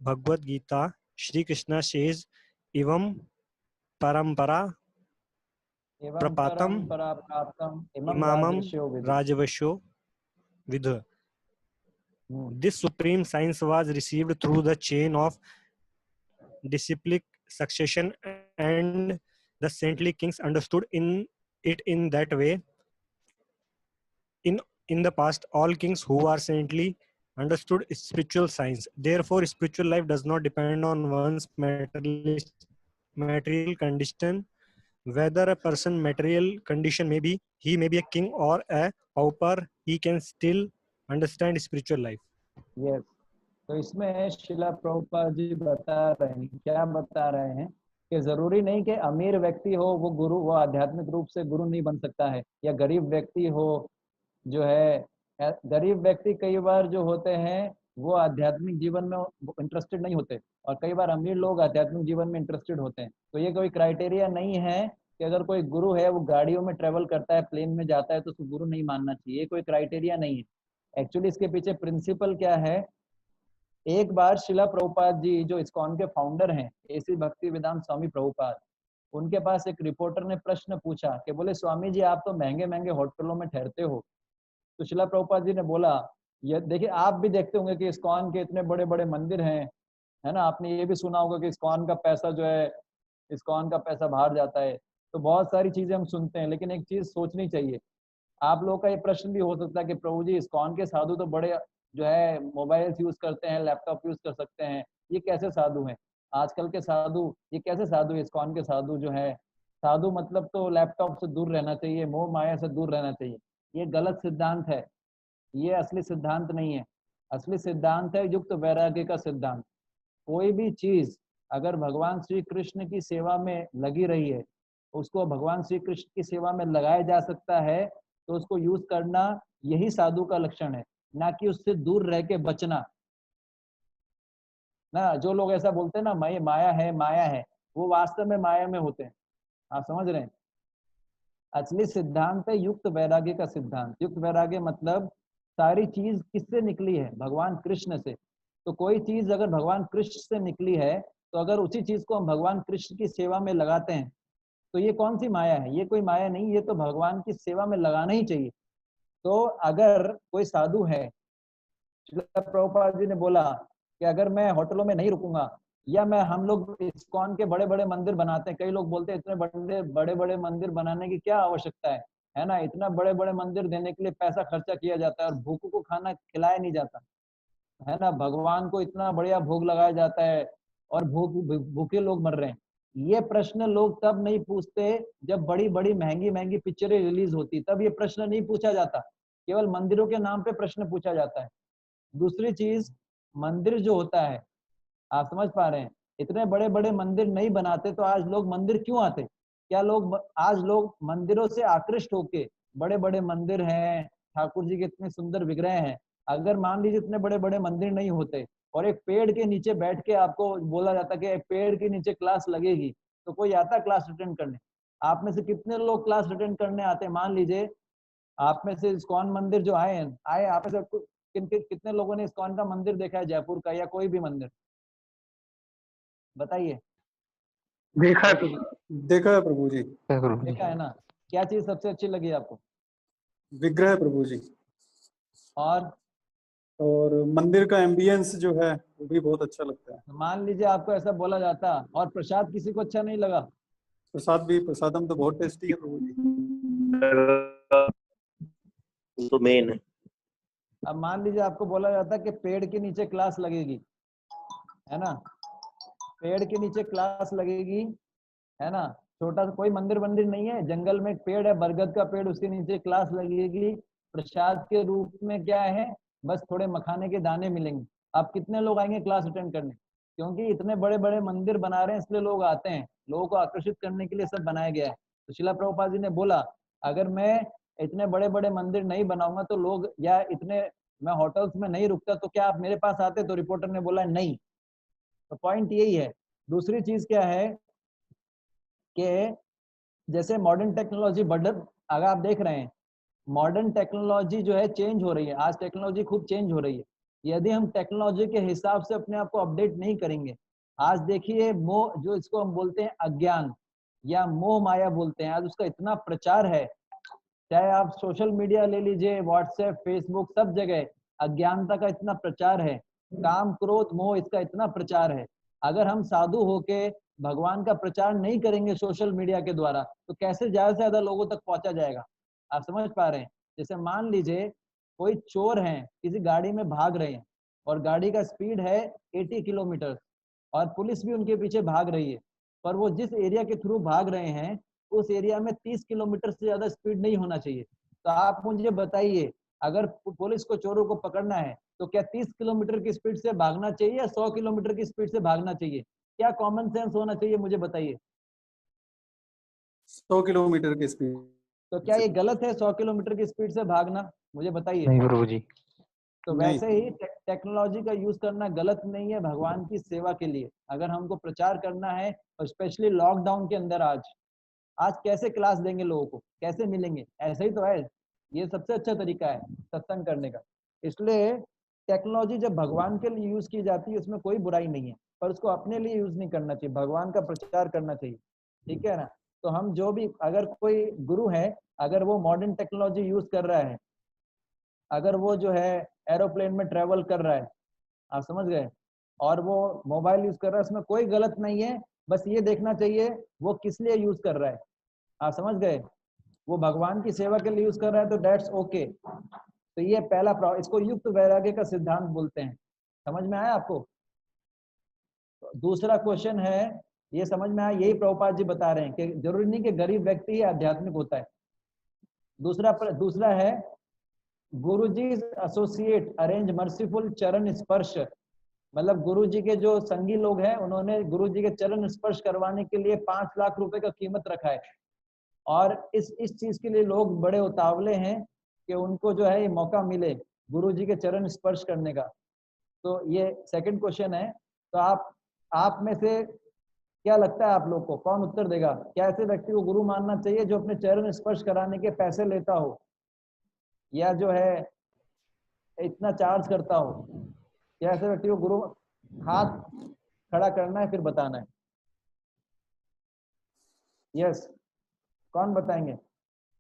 Bhagavad Gita, Shri Krishna says, Evam parampara एवं prapatam परंपरा प्राप्तम इमम imamam राजर्षयो विदुः। rajavasho vidha. This supreme science was received through the chain of disciplic succession, and the saintly kings understood it in that way. In the past, all kings who are saintly understood spiritual science. Therefore, spiritual life does not depend on one's material condition. Whether a person material condition may be, he may be a king or a pauper, he can still understand spiritual life. Yes, तो इसमें शिला प्रभुपाद जी बता रहे हैं, क्या बता रहे हैं कि जरूरी नहीं कि अमीर व्यक्ति हो वो गुरु, वो आध्यात्मिक रूप से गुरु नहीं बन सकता है, या गरीब व्यक्ति हो जो है। गरीब व्यक्ति कई बार जो होते हैं वो आध्यात्मिक जीवन में इंटरेस्टेड नहीं होते, और कई बार अमीर लोग आध्यात्मिक जीवन में इंटरेस्टेड होते हैं। तो ये कोई क्राइटेरिया नहीं है कि अगर कोई गुरु है वो गाड़ियों में ट्रेवल करता है, प्लेन में जाता है, तो उसको गुरु नहीं मानना चाहिए, ये कोई क्राइटेरिया नहीं है। एक्चुअली इसके पीछे प्रिंसिपल क्या है, एक बार शिला प्रभुपाद जी जो इस्कॉन के फाउंडर हैं, एसी भक्ति वेदांत स्वामी प्रभुपाद, उनके पास एक रिपोर्टर ने प्रश्न पूछा कि बोले स्वामी जी आप तो महंगे महंगे होटलों में ठहरते हो। तो शिला प्रभुपाद जी ने बोला, ये देखिए आप भी देखते होंगे कि इस्कॉन के इतने बड़े बड़े मंदिर हैं, है ना, आपने ये भी सुना होगा कि इस्कॉन का पैसा जो है, इस्कॉन का पैसा बाहर जाता है। तो बहुत सारी चीजें हम सुनते हैं, लेकिन एक चीज सोचनी चाहिए। आप लोगों का ये प्रश्न भी हो सकता है कि प्रभु जी इस्कॉन के साधु तो बड़े जो है मोबाइल यूज करते हैं, लैपटॉप यूज कर सकते हैं, ये कैसे साधु हैं? आजकल के साधु ये कैसे साधु? इस्कॉन के साधु जो है, साधु मतलब तो लैपटॉप से दूर रहना चाहिए, मोह माया से दूर रहना चाहिए। ये गलत सिद्धांत है, ये असली सिद्धांत नहीं है। असली सिद्धांत है युक्त वैराग्य का सिद्धांत। कोई भी चीज अगर भगवान श्री कृष्ण की सेवा में लगी रही है, उसको भगवान श्री कृष्ण की सेवा में लगाया जा सकता है, तो उसको यूज करना यही साधु का लक्षण है, ना कि उससे दूर रह के बचना। ना जो लोग ऐसा बोलते हैं ना माया है माया है, वो वास्तव में माया में होते हैं। आप समझ रहे हैं? असली सिद्धांत है युक्त वैराग्य का सिद्धांत। युक्त वैराग्य मतलब सारी चीज किससे निकली है? भगवान कृष्ण से। तो कोई चीज अगर भगवान कृष्ण से निकली है, तो अगर उसी चीज को हम भगवान कृष्ण की सेवा में लगाते हैं, तो ये कौन सी माया है? ये कोई माया नहीं, ये तो भगवान की सेवा में लगाना ही चाहिए। तो अगर कोई साधु है, प्रभुपाद जी ने बोला कि अगर मैं होटलों में नहीं रुकूंगा, या मैं हम लोग इस्कॉन के बड़े बड़े मंदिर बनाते हैं, कई लोग बोलते हैं इतने बड़े बड़े मंदिर बनाने की क्या आवश्यकता है ना, इतना बड़े बड़े मंदिर देने के लिए पैसा खर्चा किया जाता है और भूखों को खाना खिलाया नहीं जाता है ना, भगवान को इतना बढ़िया भोग लगाया जाता है और भूखे लोग मर रहे हैं। ये प्रश्न लोग तब नहीं पूछते जब बड़ी बड़ी महंगी महंगी पिक्चरें रिलीज होती, तब ये प्रश्न नहीं पूछा जाता, केवल मंदिरों के नाम पे प्रश्न पूछा जाता है। दूसरी चीज, मंदिर जो होता है, आप समझ पा रहे हैं, इतने बड़े बड़े मंदिर नहीं बनाते तो आज लोग मंदिर क्यों आते? क्या लोग आज लोग मंदिरों से आकृष्ट होके, बड़े बड़े मंदिर हैं, ठाकुर जी के इतने सुंदर विग्रह हैं, अगर मान लीजिए इतने बड़े बड़े मंदिर नहीं होते और एक पेड़ के नीचे बैठ के आपको बोला जाता कि एक पेड़ के नीचे क्लास लगेगी, तो कोई आता क्लास अटेंड करने? आप में से कितने लोग क्लास अटेंड करने आते? मान लीजिए आप में से इस्कॉन मंदिर जो आए आप में से कितने लोगों ने इस्कॉन का मंदिर देखा है, जयपुर का या कोई भी मंदिर? बताइए। देखा है देखा है प्रभु जी। देखा है ना? क्या चीज सबसे अच्छी लगी आपको? विग्रह प्रभु जी, और मंदिर का एम्बियंस जो है वो भी बहुत अच्छा लगता है। मान लीजिए आपको ऐसा बोला जाता और प्रसाद किसी को अच्छा नहीं लगा? प्रसादम तो बहुत टेस्टी है प्रभु जी। तो मेन है। अब मान लीजिए आपको बोला जाता कि पेड़ के नीचे क्लास लगेगी, है ना, पेड़ के नीचे क्लास लगेगी, है ना, छोटा सा कोई मंदिर नहीं है, जंगल में एक पेड़ है, बरगद का पेड़, उसके नीचे क्लास लगेगी, प्रसाद के रूप में क्या है, बस थोड़े मखाने के दाने मिलेंगे। आप कितने लोग आएंगे क्लास अटेंड करने? क्योंकि इतने बड़े बड़े मंदिर बना रहे हैं इसलिए लोग आते हैं, लोगों को आकर्षित करने के लिए सब बनाया गया है। तो शिला प्रभुपाद जी ने बोला अगर मैं इतने बड़े बड़े मंदिर नहीं बनाऊंगा तो लोग, या इतने मैं होटल्स में नहीं रुकता तो क्या आप मेरे पास आते? तो रिपोर्टर ने बोला नहीं। तो पॉइंट यही है। दूसरी चीज क्या है कि जैसे मॉडर्न टेक्नोलॉजी बढ़, अगर आप देख रहे हैं मॉडर्न टेक्नोलॉजी जो है चेंज हो रही है, आज टेक्नोलॉजी खूब चेंज हो रही है। यदि हम टेक्नोलॉजी के हिसाब से अपने आप को अपडेट नहीं करेंगे, आज देखिए मोह, जो इसको हम बोलते हैं अज्ञान या मोह माया बोलते हैं, आज उसका इतना प्रचार है। चाहे आप सोशल मीडिया ले लीजिए, व्हाट्सएप, फेसबुक, सब जगह अज्ञानता का इतना प्रचार है, काम क्रोध मोह इसका इतना प्रचार है। अगर हम साधु होके भगवान का प्रचार नहीं करेंगे सोशल मीडिया के द्वारा, तो कैसे ज्यादा से ज्यादा लोगों तक पहुंचा जाएगा? आप समझ पा रहे हैं? जैसे मान लीजिए कोई चोर हैं, किसी गाड़ी में भाग रहे हैं और गाड़ी का स्पीड है 80 किलोमीटर और पुलिस भी उनके पीछे भाग रही है, पर वो जिस एरिया के थ्रू भाग रहे हैं उस एरिया में 30 किलोमीटर से ज्यादा स्पीड नहीं होना चाहिए। तो आप मुझे बताइए, अगर पुलिस को चोरों को पकड़ना है तो क्या 30 किलोमीटर की स्पीड से भागना चाहिए या 100 किलोमीटर की स्पीड से भागना चाहिए? क्या कॉमन सेंस होना चाहिए, मुझे बताइए। 100 किलोमीटर की स्पीड। तो क्या ये गलत है 100 किलोमीटर की स्पीड से भागना? मुझे बताइए। नहीं प्रभु जी। तो वैसे ही टेक्नोलॉजी का यूज करना गलत नहीं है भगवान की सेवा के लिए। अगर हमको प्रचार करना है, और स्पेशली लॉकडाउन के अंदर, आज कैसे क्लास देंगे लोगों को, कैसे मिलेंगे? ऐसे ही तो है, ये सबसे अच्छा तरीका है सत्संग करने का। इसलिए टेक्नोलॉजी जब भगवान के लिए यूज की जाती है उसमें कोई बुराई नहीं है, पर उसको अपने लिए यूज नहीं करना चाहिए, भगवान का प्रचार करना चाहिए। ठीक है ना? तो हम जो भी, अगर कोई गुरु है, अगर वो मॉडर्न टेक्नोलॉजी यूज कर रहा है, अगर वो जो है एरोप्लेन में ट्रेवल कर रहा है, आप समझ गए, और वो मोबाइल यूज कर रहा है, उसमें कोई गलत नहीं है। बस ये देखना चाहिए वो किस लिए यूज कर रहा है। आप समझ गए? वो भगवान की सेवा के लिए यूज कर रहा है तो डेट्स ओके। तो ये पहला इसको युक्त वैराग्य का सिद्धांत बोलते हैं। समझ में आया आपको? तो दूसरा क्वेश्चन है, ये समझ में आया? यही प्रभुपाद जी बता रहे हैं कि जरूरी नहीं कि गरीब व्यक्ति ही आध्यात्मिक होता है। दूसरा है, गुरुजी एसोसिएट अरेंज मर्सीफुल चरण स्पर्श, मतलब गुरुजी के जो संगी लोग हैं उन्होंने गुरुजी के चरण स्पर्श करवाने के लिए 5 लाख रुपए का कीमत रखा है। और इस चीज के लिए लोग बड़े उतावले हैं कि उनको जो है ये मौका मिले गुरुजी के चरण स्पर्श करने का। तो ये सेकंड क्वेश्चन है। तो आप में से क्या लगता है, आप लोग को कौन उत्तर देगा? क्या ऐसे व्यक्ति को गुरु मानना चाहिए जो अपने चरण स्पर्श कराने के पैसे लेता हो, या जो है इतना चार्ज करता हो? क्या ऐसे व्यक्ति को गुरु? हाथ खड़ा करना है फिर बताना है। यस, कौन बताएंगे?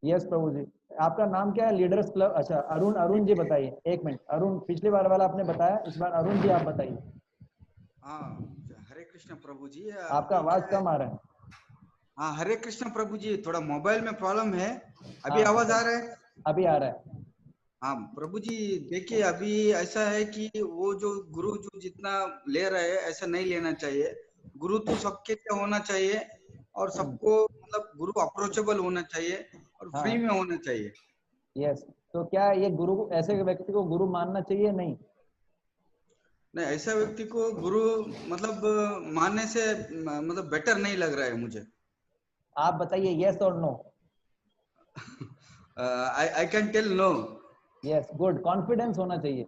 यस प्रभु जी। आपका नाम क्या है? Leaders club. अच्छा, अरुण जी बताइए। एक मिनट, अरुण, पिछली बार वाला आपने बताया, इस बार अरुण जी आप बताइए। हाँ, हरे कृष्ण प्रभु जी। आपका आवाज कम आ रहा है। हाँ, हरे कृष्ण प्रभु जी, थोड़ा मोबाइल में प्रॉब्लम है। अभी हाँ, आवाज आ रहा है? अभी आ रहा है। हाँ प्रभु जी, देखिए अभी ऐसा है कि वो जो गुरु जो जितना ले रहे हैं ऐसा नहीं लेना चाहिए। गुरु तो सबके लिए होना चाहिए और सबको मतलब गुरु अप्रोचेबल होना चाहिए और फ्री में होना चाहिए। यस, तो क्या ये गुरु, ऐसे व्यक्ति को गुरु मानना चाहिए? नहीं, नहीं, ऐसा व्यक्ति को गुरु मतलब मानने से मतलब बेटर नहीं लग रहा है मुझे। आप बताइए यस और no. I can tell no. Yes, good, confidence होना चाहिए।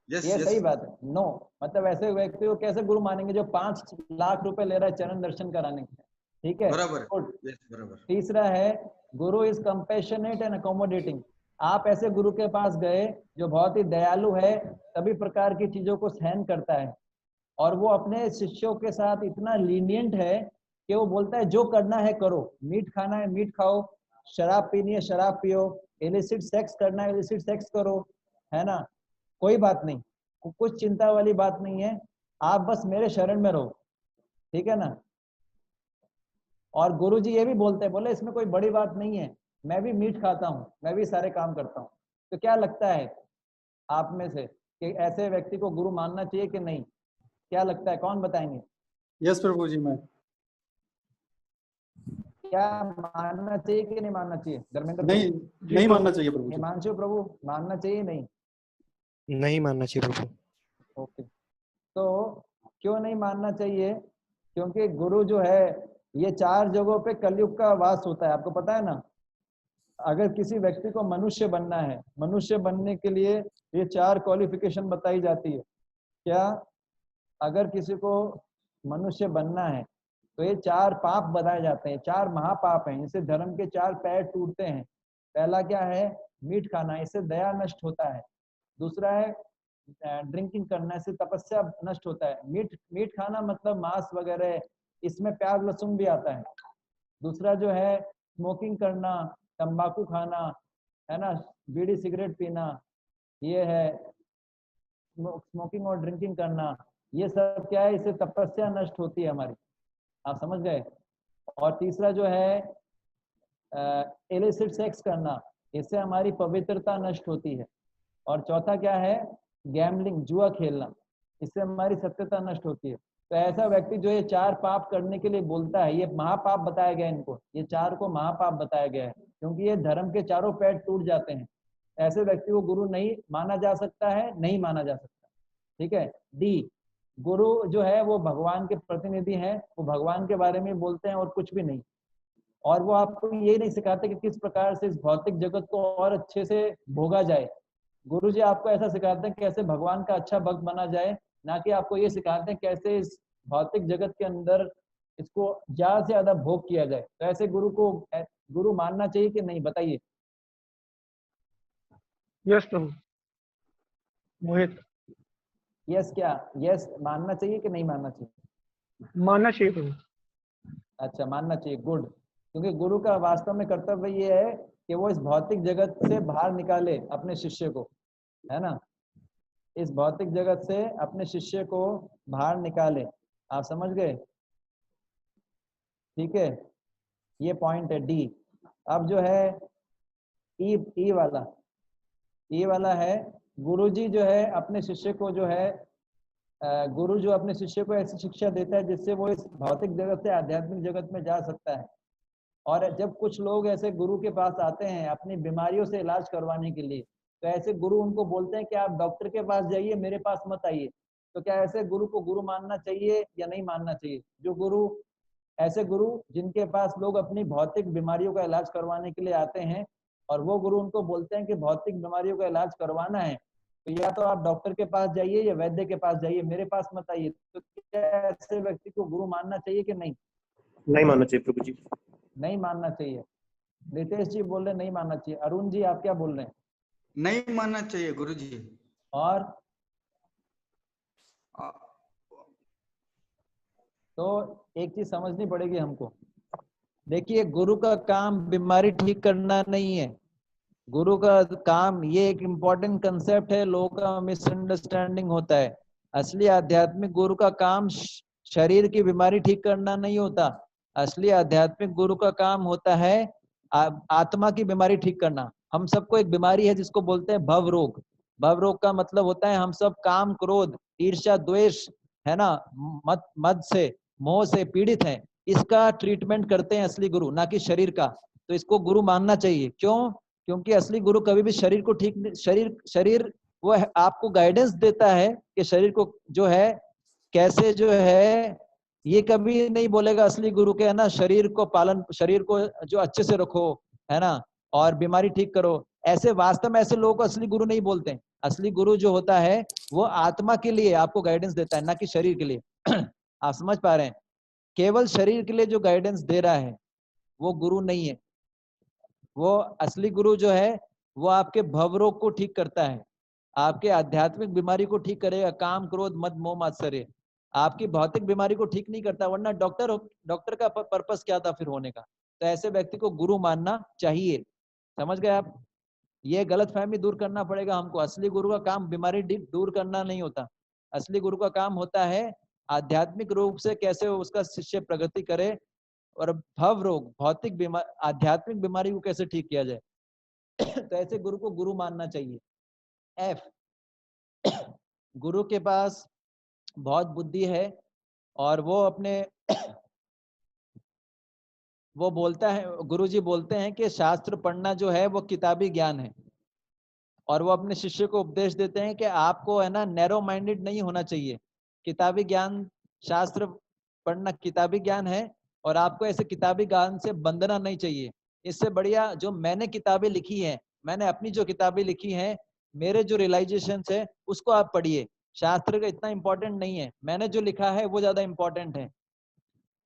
यस, ये यस। सही बात है। नो मतलब ऐसे व्यक्ति को कैसे गुरु मानेंगे जो 5 लाख रुपए ले रहा है चरण दर्शन कराने के? ठीक है, बराबर। गुड। यस, बराबर। तीसरा है, गुरु इज कंपैशनेट एंड अकोमोडेटिंग। आप ऐसे गुरु के पास गए जो बहुत ही दयालु है, सभी प्रकार की चीजों को सहन करता है, और वो अपने शिष्यों के साथ इतना लीनियंट है कि वो बोलता है जो करना है करो, मीट खाना है मीट खाओ, शराब पीनी है शराब पियो, इलिसिट सेक्स करना है इलिसिट सेक्स करो, है ना? कोई बात नहीं, कुछ चिंता वाली बात नहीं है, आप बस मेरे शरण में रहो। ठीक है ना? और गुरुजी ये भी बोलते हैं, बोले इसमें कोई बड़ी बात नहीं है, मैं भी मीट खाता हूँ, मैं भी सारे काम करता हूँ। तो क्या लगता है आप में से कि ऐसे व्यक्ति को गुरु मानना चाहिए कि नहीं? क्या लगता है, कौन बताएंगे? यस प्रभु जी। मैं क्या मानना चाहिए कि नहीं मानना चाहिए? धर्मेंद्र नहीं मानना चाहिए प्रभु जी। हिमांशु प्रभु, मानना चाहिए नहीं? नहीं मानना चाहिए प्रभु। ओके, तो क्यों नहीं मानना चाहिए? क्योंकि गुरु जो है ये 4 जगहों पे कलयुग का वास होता है, आपको पता है ना? अगर किसी व्यक्ति को मनुष्य बनना है, मनुष्य बनने के लिए ये 4 क्वालिफिकेशन बताई जाती है। क्या? अगर किसी को मनुष्य बनना है तो ये 4 पाप बताए जाते हैं, 4 महापाप हैं, इससे धर्म के 4 पैर टूटते हैं। पहला क्या है? मीट खाना, इससे दया नष्ट होता है। दूसरा है ड्रिंकिंग करना, इससे तपस्या नष्ट होता है। मीट खाना मतलब मांस वगैरह, इसमें प्याज लहसुन भी आता है। दूसरा जो है स्मोकिंग करना, तंबाकू खाना, है ना, बीड़ी सिगरेट पीना, ये है स्मोकिंग और ड्रिंकिंग करना, ये सब क्या है? इससे तपस्या नष्ट होती है हमारी, आप समझ गए। और तीसरा जो है इलिसिट सेक्स करना, इससे हमारी पवित्रता नष्ट होती है। और चौथा क्या है? गैम्बलिंग, जुआ खेलना, इससे हमारी सत्यता नष्ट होती है। तो ऐसा व्यक्ति जो ये 4 पाप करने के लिए बोलता है, ये महापाप बताया गया इनको, ये 4 को महापाप बताया गया है, क्योंकि ये धर्म के चारों पैर टूट जाते हैं। ऐसे व्यक्ति को गुरु नहीं माना जा सकता है, नहीं माना जा सकता। ठीक है। डी, गुरु जो है वो भगवान के प्रतिनिधि हैं, वो भगवान के बारे में बोलते हैं और कुछ भी नहीं। और वो आपको ये नहीं सिखाते कि किस प्रकार से इस भौतिक जगत को और अच्छे से भोगा जाए। गुरु जी आपको ऐसा सिखाते हैं कैसे भगवान का अच्छा भक्त बना जाए, ना कि आपको ये सिखाते हैं कैसे इस भौतिक जगत के अंदर इसको ज्यादा से ज्यादा भोग किया जाए। तो ऐसे गुरु को गुरु मानना चाहिए कि नहीं, बताइए। यस प्रभु। मोहित। यस क्या? यस मानना चाहिए कि नहीं मानना चाहिए? मानना चाहिए प्रभु। अच्छा, मानना चाहिए, गुड। क्योंकि गुरु का वास्तव में कर्तव्य ये है कि वो इस भौतिक जगत से बाहर निकाले अपने शिष्य को, है ना, इस भौतिक जगत से अपने शिष्य को बाहर निकाले। आप समझ गए? ठीक है, ये पॉइंट है डी। अब जो है ई वाला है, गुरुजी जो है अपने शिष्य को जो है गुरु जो अपने शिष्य को ऐसी शिक्षा देता है जिससे वो इस भौतिक जगत से आध्यात्मिक जगत में जा सकता है। और जब कुछ लोग ऐसे गुरु के पास आते हैं अपनी बीमारियों से इलाज करवाने के लिए, तो ऐसे गुरु उनको बोलते हैं कि आप डॉक्टर के पास जाइए, मेरे पास मत आइए। तो क्या ऐसे गुरु को गुरु मानना चाहिए या नहीं मानना चाहिए? जो गुरु, ऐसे गुरु जिनके पास लोग अपनी भौतिक बीमारियों का इलाज करवाने के लिए आते हैं और वो गुरु उनको बोलते हैं कि भौतिक बीमारियों का इलाज करवाना है तो या तो आप डॉक्टर के पास जाइए या वैद्य के पास जाइए, मेरे पास मत आइए। तो क्या ऐसे व्यक्ति को गुरु मानना चाहिए कि नहीं? नहीं मानना चाहिए प्रभु जी। नहीं मानना चाहिए। नितेश जी बोल रहे नहीं मानना चाहिए। अरुण जी आप क्या बोल रहे हैं? नहीं मानना चाहिए गुरु जी। और तो एक चीज समझनी पड़ेगी हमको। देखिए, गुरु का काम बीमारी ठीक करना नहीं है। गुरु का काम, ये एक इम्पोर्टेंट कंसेप्ट है, लोगों का मिसअंडरस्टैंडिंग होता है। असली आध्यात्मिक गुरु का काम शरीर की बीमारी ठीक करना नहीं होता। असली आध्यात्मिक गुरु का काम होता है आत्मा की बीमारी ठीक करना। हम सबको एक बीमारी है जिसको बोलते हैं भव रोग। भव रोग का मतलब होता है हम सब काम, क्रोध, ईर्ष्या, द्वेष, है ना, मद से, मोह से पीड़ित हैं। इसका ट्रीटमेंट करते हैं असली गुरु, ना कि शरीर का। तो इसको गुरु मानना चाहिए। क्यों? क्योंकि असली गुरु कभी भी शरीर को ठीक, शरीर वो आपको गाइडेंस देता है कि शरीर को जो है कैसे जो है, ये कभी नहीं बोलेगा असली गुरु के, है ना, शरीर को पालन, शरीर को जो अच्छे से रखो, है ना, और बीमारी ठीक करो। ऐसे वास्तव में ऐसे लोगों को असली गुरु नहीं बोलते हैं। असली गुरु जो होता है वो आत्मा के लिए आपको गाइडेंस देता है, ना कि शरीर के लिए। आप समझ पा रहे हैं? केवल शरीर के लिए जो गाइडेंस दे रहा है वो गुरु नहीं है। वो असली गुरु जो है वो आपके भवरोग को ठीक करता है, आपके आध्यात्मिक बीमारी को ठीक करेगा। काम, क्रोध, मद, मोह, मात्सर्य आपकी भौतिक बीमारी को ठीक नहीं करता, वरना डॉक्टर का पर्पस क्या था फिर होने का? तो ऐसे व्यक्ति को गुरु मानना चाहिए। समझ गए आप? ये गलतफहमी दूर करना पड़ेगा हमको। असली गुरु का काम बीमारी दूर करना नहीं होता। असली गुरु का काम होता है आध्यात्मिक रूप से कैसे उसका शिष्य प्रगति करे और भव रोग, भौतिक बीमारी, आध्यात्मिक बीमारी को कैसे ठीक किया जाए। तो ऐसे गुरु को गुरु मानना चाहिए। एफ, गुरु के पास बहुत बुद्धि है और वो अपने वो बोलता है, गुरुजी बोलते हैं कि शास्त्र पढ़ना जो है वो किताबी ज्ञान है। और वो अपने शिष्य को उपदेश देते हैं कि आपको, है ना, नैरो माइंडेड नहीं होना चाहिए। किताबी ज्ञान, शास्त्र पढ़ना किताबी ज्ञान है और आपको ऐसे किताबी ज्ञान से बंधना नहीं चाहिए। इससे बढ़िया जो मैंने किताबें लिखी हैं, मैंने अपनी जो किताबें लिखी हैं, मेरे जो रियलाइजेशन है उसको आप पढ़िए। शास्त्र का इतना इंपॉर्टेंट नहीं है, मैंने जो लिखा है वो ज्यादा इंपॉर्टेंट है।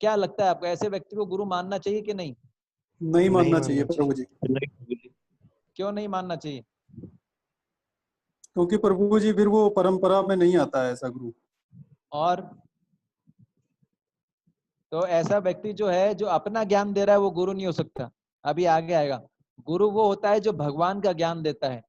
क्या लगता है आपको, ऐसे व्यक्ति को गुरु मानना चाहिए कि नहीं? नहीं मानना चाहिए प्रभु जी। क्यों नहीं मानना चाहिए? क्योंकि प्रभु जी फिर वो परंपरा में नहीं आता है ऐसा गुरु। और तो ऐसा व्यक्ति जो है, जो अपना ज्ञान दे रहा है, वो गुरु नहीं हो सकता। अभी आगे आएगा। गुरु वो होता है जो भगवान का ज्ञान देता है,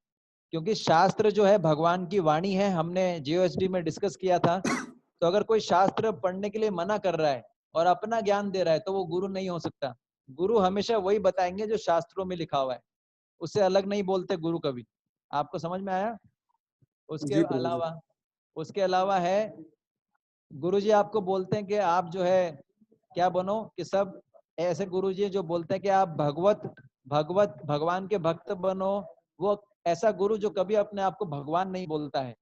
क्योंकि शास्त्र जो है भगवान की वाणी है। हमने जीओएसडी में डिस्कस किया था। तो अगर कोई शास्त्र पढ़ने के लिए मना कर रहा है और अपना ज्ञान दे रहा है, तो वो गुरु नहीं हो सकता। गुरु हमेशा वही बताएंगे जो शास्त्रों में लिखा हुआ है, उससे अलग नहीं बोलते गुरु कभी। आपको समझ में आया? उसके अलावा है, गुरुजी आपको बोलते हैं कि आप जो है क्या बनो, कि सब ऐसे गुरुजी जो बोलते हैं कि आप भगवान के भक्त बनो। वो ऐसा गुरु जो कभी अपने आप को भगवान नहीं बोलता है।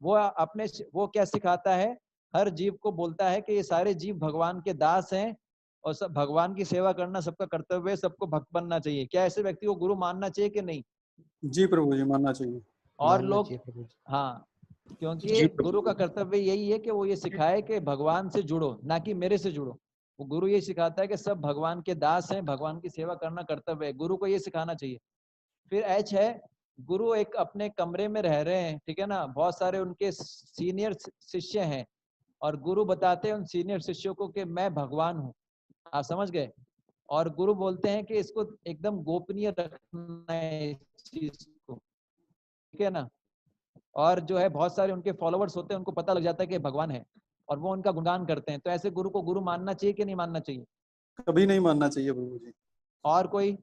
वो क्या सिखाता है, हर जीव को बोलता है कि ये सारे जीव भगवान के दास हैं और सब भगवान की सेवा करना सबका कर्तव्य है, सबको भक्त बनना चाहिए। क्या ऐसे व्यक्ति को गुरु मानना चाहिए कि नहीं? जी प्रभु जी, मानना चाहिए। और लोग, हाँ, क्योंकि गुरु का कर्तव्य यही है कि वो ये सिखाए कि भगवान से जुड़ो, ना कि मेरे से जुड़ो। वो गुरु ये सिखाता है कि सब भगवान के दास हैं, भगवान की सेवा करना कर्तव्य है। गुरु को ये सिखाना चाहिए। फिर एच है, गुरु एक अपने कमरे में रह रहे हैं, ठीक है ना, बहुत सारे उनके सीनियर शिष्य हैं, और गुरु बताते हैं उन सीनियर शिष्यों को कि मैं भगवान हूँ। आप समझ गए? और गुरु बोलते हैं कि इसको एकदम गोपनीय रखना है इस चीज को, ठीक है ना। और जो है बहुत सारे उनके फॉलोवर्स होते हैं, उनको पता लग जाता है कि भगवान है, और वो उनका गुणगान करते हैं। तो ऐसे गुरु को गुरु मानना चाहिए कि नहीं मानना चाहिए? कभी नहीं मानना चाहिए प्रभु जी। और कोई?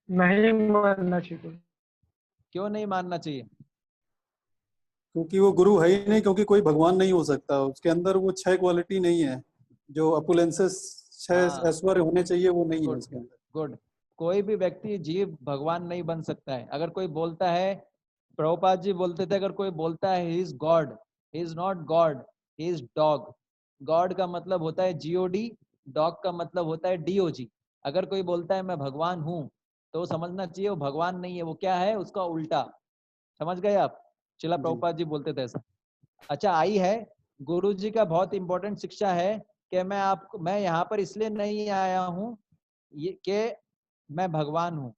नहीं मानना चाहिए। क्यों नहीं मानना चाहिए? क्योंकि वो गुरु है ही नहीं, क्योंकि कोई भगवान नहीं हो सकता। उसके अंदर वो 6 क्वालिटी नहीं है जो अपुलेंसेस 6 ऐश्वर्य होने चाहिए, वो नहीं है उसके अंदर। गुड। कोई भी व्यक्ति जीव भगवान नहीं बन सकता है। अगर कोई बोलता है, प्रभुपाद जी बोलते थे, अगर कोई बोलता है he is God, he is not God, he is dog. God का मतलब होता है जीओडी, डॉग का मतलब होता है डीओजी। अगर कोई बोलता है मैं भगवान हूँ, तो समझना चाहिए वो भगवान नहीं है, वो क्या है, उसका उल्टा। समझ गए आप? शिला प्रभुपाद जी बोलते थे ऐसा। अच्छा, आई है, गुरु जी का बहुत इंपॉर्टेंट शिक्षा है कि मैं यहाँ पर इसलिए नहीं आया हूँ ये कि मैं भगवान हूँ,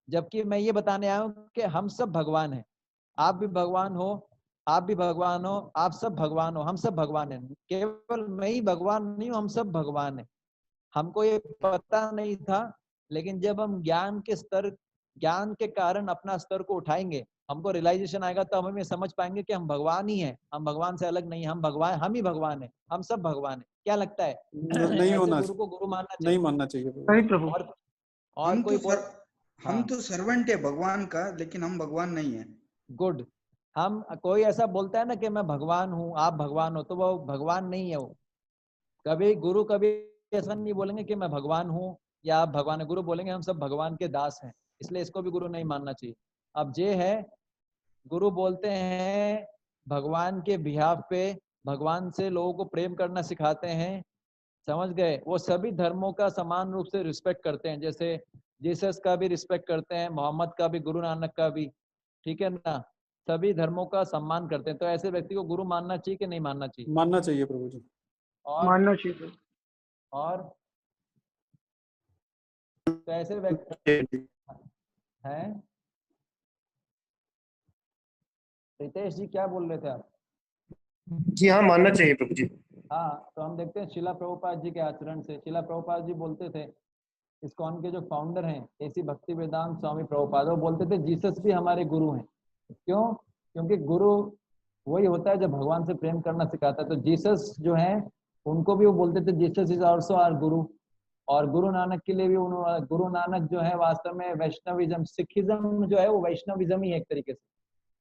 जबकि मैं ये बताने आया हूँ कि हम सब भगवान हैं। आप भी भगवान हो, आप भी भगवान हो, आप सब भगवान हो, हम सब भगवान हैं। केवल मैं ही भगवान नहीं हूँ, हम सब भगवान हैं। हमको ये पता नहीं था, लेकिन जब हम ज्ञान के कारण अपना स्तर को उठाएंगे, हमको रियलाइजेशन आएगा, तो हम ये समझ पाएंगे कि हम भगवान ही हैं, हम भगवान से अलग नहीं। हम ही भगवान हैं, हम सब भगवान हैं। क्या लगता है? नहीं ऐसे होना, गुरु को गुरु मानना चाहिए? नहीं मानना चाहिए नहीं प्रभु। और हम कोई तो बोल? हम तो सर्वेंट है भगवान का, लेकिन हम भगवान नहीं है। गुड। हम, कोई ऐसा बोलता है ना कि मैं भगवान हूँ, आप भगवान हो, तो वो भगवान नहीं है। वो कभी गुरु कभी ऐसा नहीं बोलेंगे कि मैं भगवान हूँ या आप भगवान है। गुरु बोलेंगे हम सब भगवान के दास हैं। इसलिए इसको भी गुरु नहीं मानना चाहिए। अब ये है, गुरु बोलते हैं भगवान के बिहाफ पे, भगवान से लोगों को प्रेम करना सिखाते हैं। समझ गए? वो सभी धर्मों का समान रूप से रिस्पेक्ट करते हैं, जैसे जीसस का भी रिस्पेक्ट करते हैं, मोहम्मद का भी, गुरु नानक का भी, ठीक है ना। सभी धर्मों का सम्मान करते हैं। तो ऐसे व्यक्ति को गुरु मानना चाहिए कि नहीं मानना चाहिए? मानना चाहिए प्रभु जी। मानना चाहिए। और तो ऐसे व्यक्ति हैं। रितेश जी क्या बोल रहे थे आप? जी हाँ, मानना चाहिए प्रभु जी। हाँ, तो हम देखते हैं शिला प्रभुपाद जी के आचरण से। शिला प्रभुपाद जी बोलते थे, इस्कॉन के जो फाउंडर हैं एसी भक्ति वेदांत स्वामी प्रभुपाद, वो बोलते थे जीसस भी हमारे गुरु हैं। क्यों? क्योंकि गुरु वही होता है जो भगवान से प्रेम करना सिखाता है। तो जीसस जो है, उनको भी वो बोलते थे जीसस इज आल्सो आवर गुरु। और गुरु नानक के लिए भी गुरु नानक जो है वास्तव में वैष्णविज्म, सिखिज्म जो है वो वैष्णविज्म ही है एक तरीके से।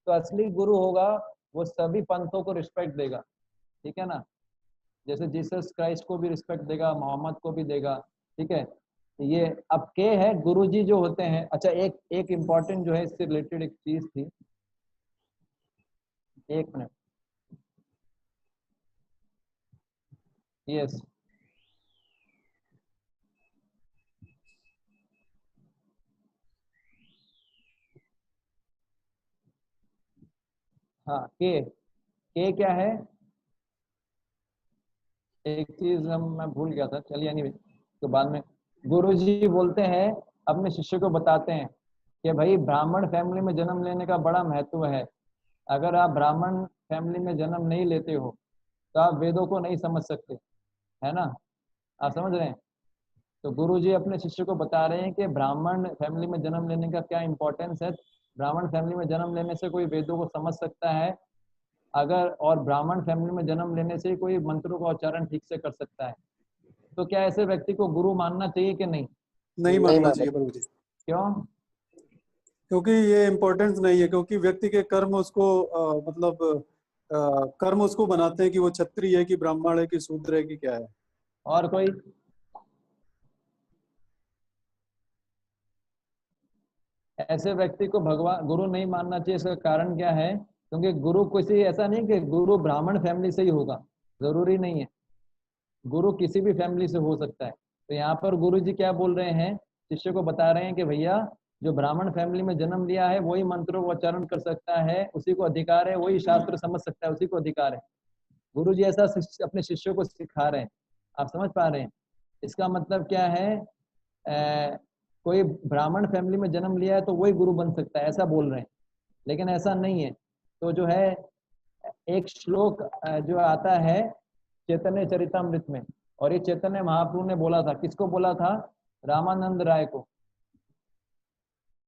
तो असली गुरु होगा वो सभी पंथों को रिस्पेक्ट देगा, ठीक है ना। जैसे जीसस क्राइस्ट को भी रिस्पेक्ट देगा, मोहम्मद को भी देगा, ठीक है। ये अब के है गुरु जी जो होते हैं। अच्छा, एक इम्पॉर्टेंट जो है इससे रिलेटेड एक चीज थी, एक मिनट। यस, हाँ, के क्या है? एक चीज मैं भूल गया था, चलिए नहीं तो बाद में। गुरुजी बोलते हैं, अपने शिष्य को बताते हैं कि भाई ब्राह्मण फैमिली में जन्म लेने का बड़ा महत्व है। अगर आप ब्राह्मण फैमिली में जन्म नहीं लेते हो तो आप वेदों को नहीं समझ सकते, है ना? आप समझ रहे हैं? तो गुरुजी अपने शिष्य को बता रहे हैं कि ब्राह्मण फैमिली में जन्म लेने का क्या इंपॉर्टेंस है। ब्राह्मण फैमिली में जन्म लेने से कोई वेदों को समझ सकता है, अगर और ब्राह्मण फैमिली में जन्म लेने से कोई मंत्रों का उच्चारण ठीक से कर सकता है। तो क्या ऐसे व्यक्ति को गुरु मानना चाहिए कि नहीं? नहीं मानना चाहिए प्रभु जी। क्यों? क्योंकि ये इम्पोर्टेंस नहीं है, क्योंकि व्यक्ति के कर्म उसको कर्म उसको बनाते हैं कि वो क्षत्रिय है कि ब्राह्मण है कि शूद्र है कि क्या है। और कोई? ऐसे व्यक्ति को भगवान गुरु नहीं मानना चाहिए, इसका कारण क्या है? क्योंकि गुरु किसी ऐसा नहीं कि गुरु ब्राह्मण फैमिली से ही होगा, जरूरी नहीं है। गुरु किसी भी फैमिली से हो सकता है। तो यहाँ पर गुरु जी क्या बोल रहे हैं, शिष्य को बता रहे हैं कि भैया जो ब्राह्मण फैमिली में जन्म लिया है वही मंत्रों को उच्चारण कर सकता है, उसी को अधिकार है, वही शास्त्र समझ सकता है, उसी को अधिकार है। गुरु जी ऐसा अपने शिष्यों को सिखा रहे हैं। आप समझ पा रहे हैं? इसका मतलब क्या है? कोई ब्राह्मण फैमिली में जन्म लिया है तो वही गुरु बन सकता है, ऐसा बोल रहे हैं। लेकिन ऐसा नहीं है। तो जो है एक श्लोक जो आता है चैतन्य चरितामृत में, और ये चैतन्य महाप्रभु ने बोला था। किसको बोला था? रामानंद राय को।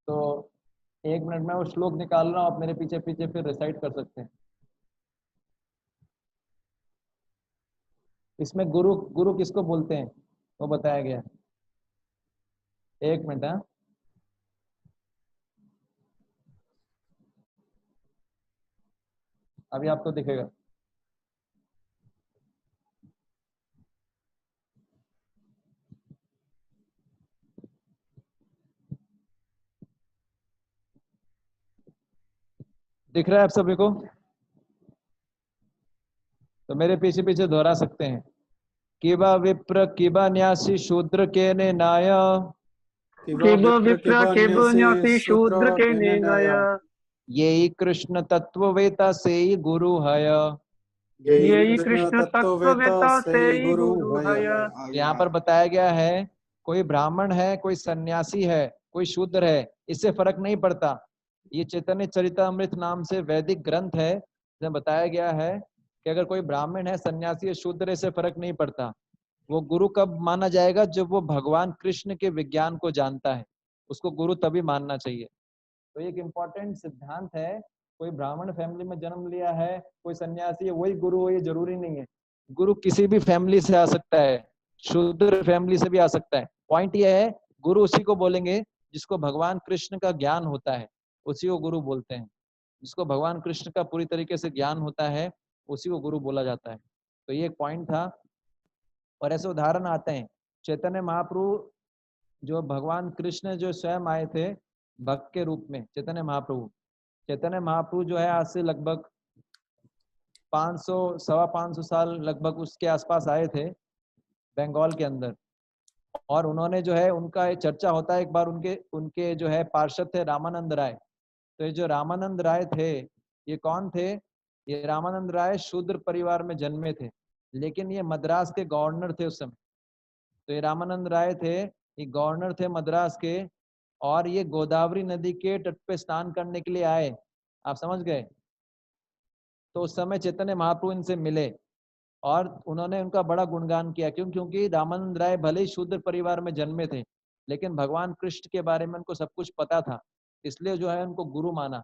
तो एक मिनट में वो श्लोक निकाल रहा हूं, आप मेरे पीछे पीछे फिर रिसाइट कर सकते हैं। इसमें गुरु गुरु किसको बोलते हैं वो बताया गया। एक मिनट। हाँ, अभी आपको दिखेगा। दिख रहा है आप सभी को? तो मेरे पीछे पीछे दोहरा सकते हैं। किबा विप्र किबा न्यासी शूद्र के ने नाय, किबा विप्र किबा न्यासी शूद्र के निर्णय, यही कृष्ण तत्ववेता से ही गुरु है। यही कृष्ण तत्ववेता से ही गुरु है। यहाँ पर बताया गया है, कोई ब्राह्मण है, कोई सन्यासी है, कोई शूद्र है, इससे फर्क नहीं पड़ता। ये चैतन्य चरितामृत नाम से वैदिक ग्रंथ है, जिसमें बताया गया है कि अगर कोई ब्राह्मण है, सन्यासी है, शूद्र है, इससे फर्क नहीं पड़ता। वो गुरु कब माना जाएगा? जब वो भगवान कृष्ण के विज्ञान को जानता है, उसको गुरु तभी मानना चाहिए। तो एक इम्पोर्टेंट सिद्धांत है, कोई ब्राह्मण फैमिली में जन्म लिया है, कोई सन्यासी है, वही गुरु हो, ये जरूरी नहीं है। गुरु किसी भी फैमिली से आ सकता है, शूद्र फैमिली से भी आ सकता है। पॉइंट ये है, गुरु उसी को बोलेंगे जिसको भगवान कृष्ण का ज्ञान होता है, उसी को गुरु बोलते हैं। जिसको भगवान कृष्ण का पूरी तरीके से ज्ञान होता है, उसी को गुरु बोला जाता है। तो ये एक पॉइंट था। और ऐसे उदाहरण आते हैं। चैतन्य महाप्रभु, जो भगवान कृष्ण जो स्वयं आए थे भक्त के रूप में, चैतन्य महाप्रभु जो है आज से लगभग 500-525 साल लगभग उसके आसपास आए थे बंगाल के अंदर। और उन्होंने जो है, उनका ये चर्चा होता है, एक बार उनके जो है पार्षद थे रामानंद राय। तो ये जो रामानंद राय थे, ये कौन थे? ये रामानंद राय शूद्र परिवार में जन्मे थे, लेकिन ये मद्रास के गवर्नर थे उस समय। तो ये रामानंद राय थे, ये गवर्नर थे मद्रास के, और ये गोदावरी नदी के तट पे स्नान करने के लिए आए। आप समझ गए? तो उस समय चैतन्य महाप्रभु इनसे मिले और उन्होंने उनका बड़ा गुणगान किया। क्योंकि रामानंद राय भले ही शूद्र परिवार में जन्मे थे, लेकिन भगवान कृष्ण के बारे में उनको सब कुछ पता था, इसलिए जो है उनको गुरु माना।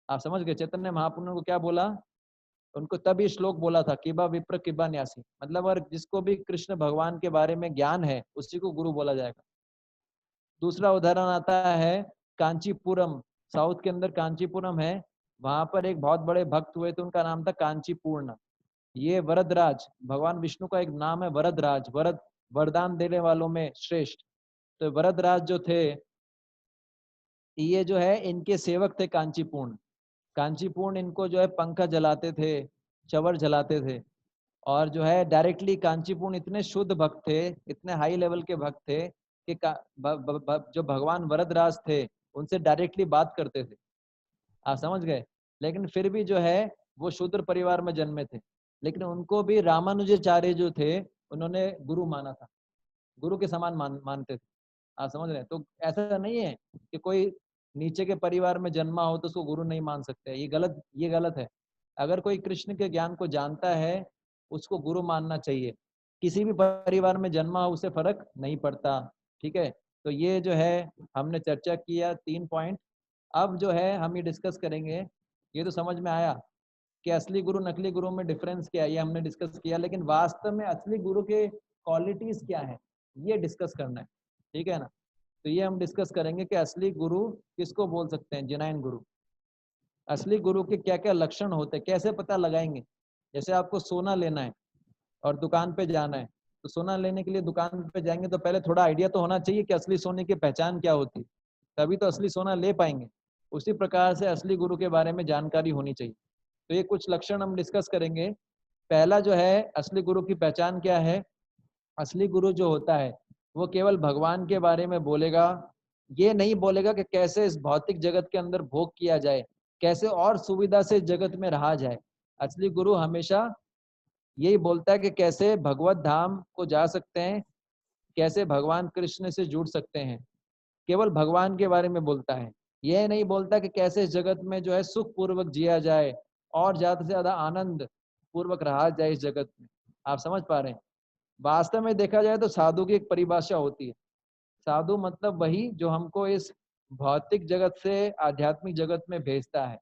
आप समझ गए? चैतन्य महाप्रभु ने उनको क्या बोला? उनको तब ये श्लोक बोला था, किबा विप्र किबा न्यासी। मतलब और जिसको भी कृष्ण भगवान के बारे में ज्ञान है, उसी को गुरु बोला जाएगा। दूसरा उदाहरण आता है कांचीपुरम, साउथ के अंदर कांचीपुरम है। वहां पर एक बहुत बड़े भक्त हुए थे, उनका नाम था कांचीपूर्ण। ये वरदराज, भगवान विष्णु का एक नाम है वरदराज, वरदान देने वालों में श्रेष्ठ। तो वरदराज जो थे, ये जो है इनके सेवक थे कांचीपूर्ण इनको जो है पंखा जलाते थे, चवर जलाते थे। और जो है डायरेक्टली कांचीपूर्ण इतने शुद्ध भक्त थे, इतने हाई लेवल के भक्त थे कि जो भगवान वरदराज थे उनसे डायरेक्टली बात करते थे। आप समझ गए? लेकिन फिर भी जो है वो शूद्र परिवार में जन्मे थे, लेकिन उनको भी रामानुजाचार्य जो थे उन्होंने गुरु माना था, गुरु के समान मानते थे। आप समझ रहे हैं? तो ऐसा नहीं है कि कोई नीचे के परिवार में जन्मा हो तो उसको गुरु नहीं मान सकते, ये गलत है। अगर कोई कृष्ण के ज्ञान को जानता है उसको गुरु मानना चाहिए, किसी भी परिवार में जन्मा हो उससे फर्क नहीं पड़ता। ठीक है, तो ये जो है हमने चर्चा किया 3 पॉइंट। अब जो है हम ये डिस्कस करेंगे, ये तो समझ में आया कि असली गुरु नकली गुरु में डिफरेंस क्या है, ये हमने डिस्कस किया, लेकिन वास्तव में असली गुरु के क्वालिटीज क्या है ये डिस्कस करना है। ठीक है ना? तो ये हम डिस्कस करेंगे कि असली गुरु किसको बोल सकते हैं, जेन्युइन गुरु। असली गुरु के क्या क्या लक्षण होते हैं, कैसे पता लगाएंगे। जैसे आपको सोना लेना है और दुकान पे जाना है, तो सोना लेने के लिए दुकान पे जाएंगे तो पहले थोड़ा आइडिया तो होना चाहिए कि असली सोने की पहचान क्या होती है, तभी तो असली सोना ले पाएंगे। उसी प्रकार से असली गुरु के बारे में जानकारी होनी चाहिए। तो ये कुछ लक्षण हम डिस्कस करेंगे। पहला जो है असली गुरु की पहचान क्या है। असली गुरु जो होता है वो केवल भगवान के बारे में बोलेगा, ये नहीं बोलेगा कि कैसे इस भौतिक जगत के अंदर भोग किया जाए, कैसे और सुविधा से जगत में रहा जाए। असली गुरु हमेशा यही बोलता है कि कैसे भगवत धाम को जा सकते हैं, कैसे भगवान कृष्ण से जुड़ सकते हैं, केवल भगवान के बारे में बोलता है। यह नहीं बोलता कि कैसे इस जगत में जो है सुख पूर्वक जिया जाए और ज्यादा से ज्यादा आनंद पूर्वक रहा जाए इस जगत में। आप समझ पा रहे हैं? वास्तव में देखा जाए तो साधु की एक परिभाषा होती है। साधु मतलब वही जो हमको इस भौतिक जगत से आध्यात्मिक जगत में भेजता है।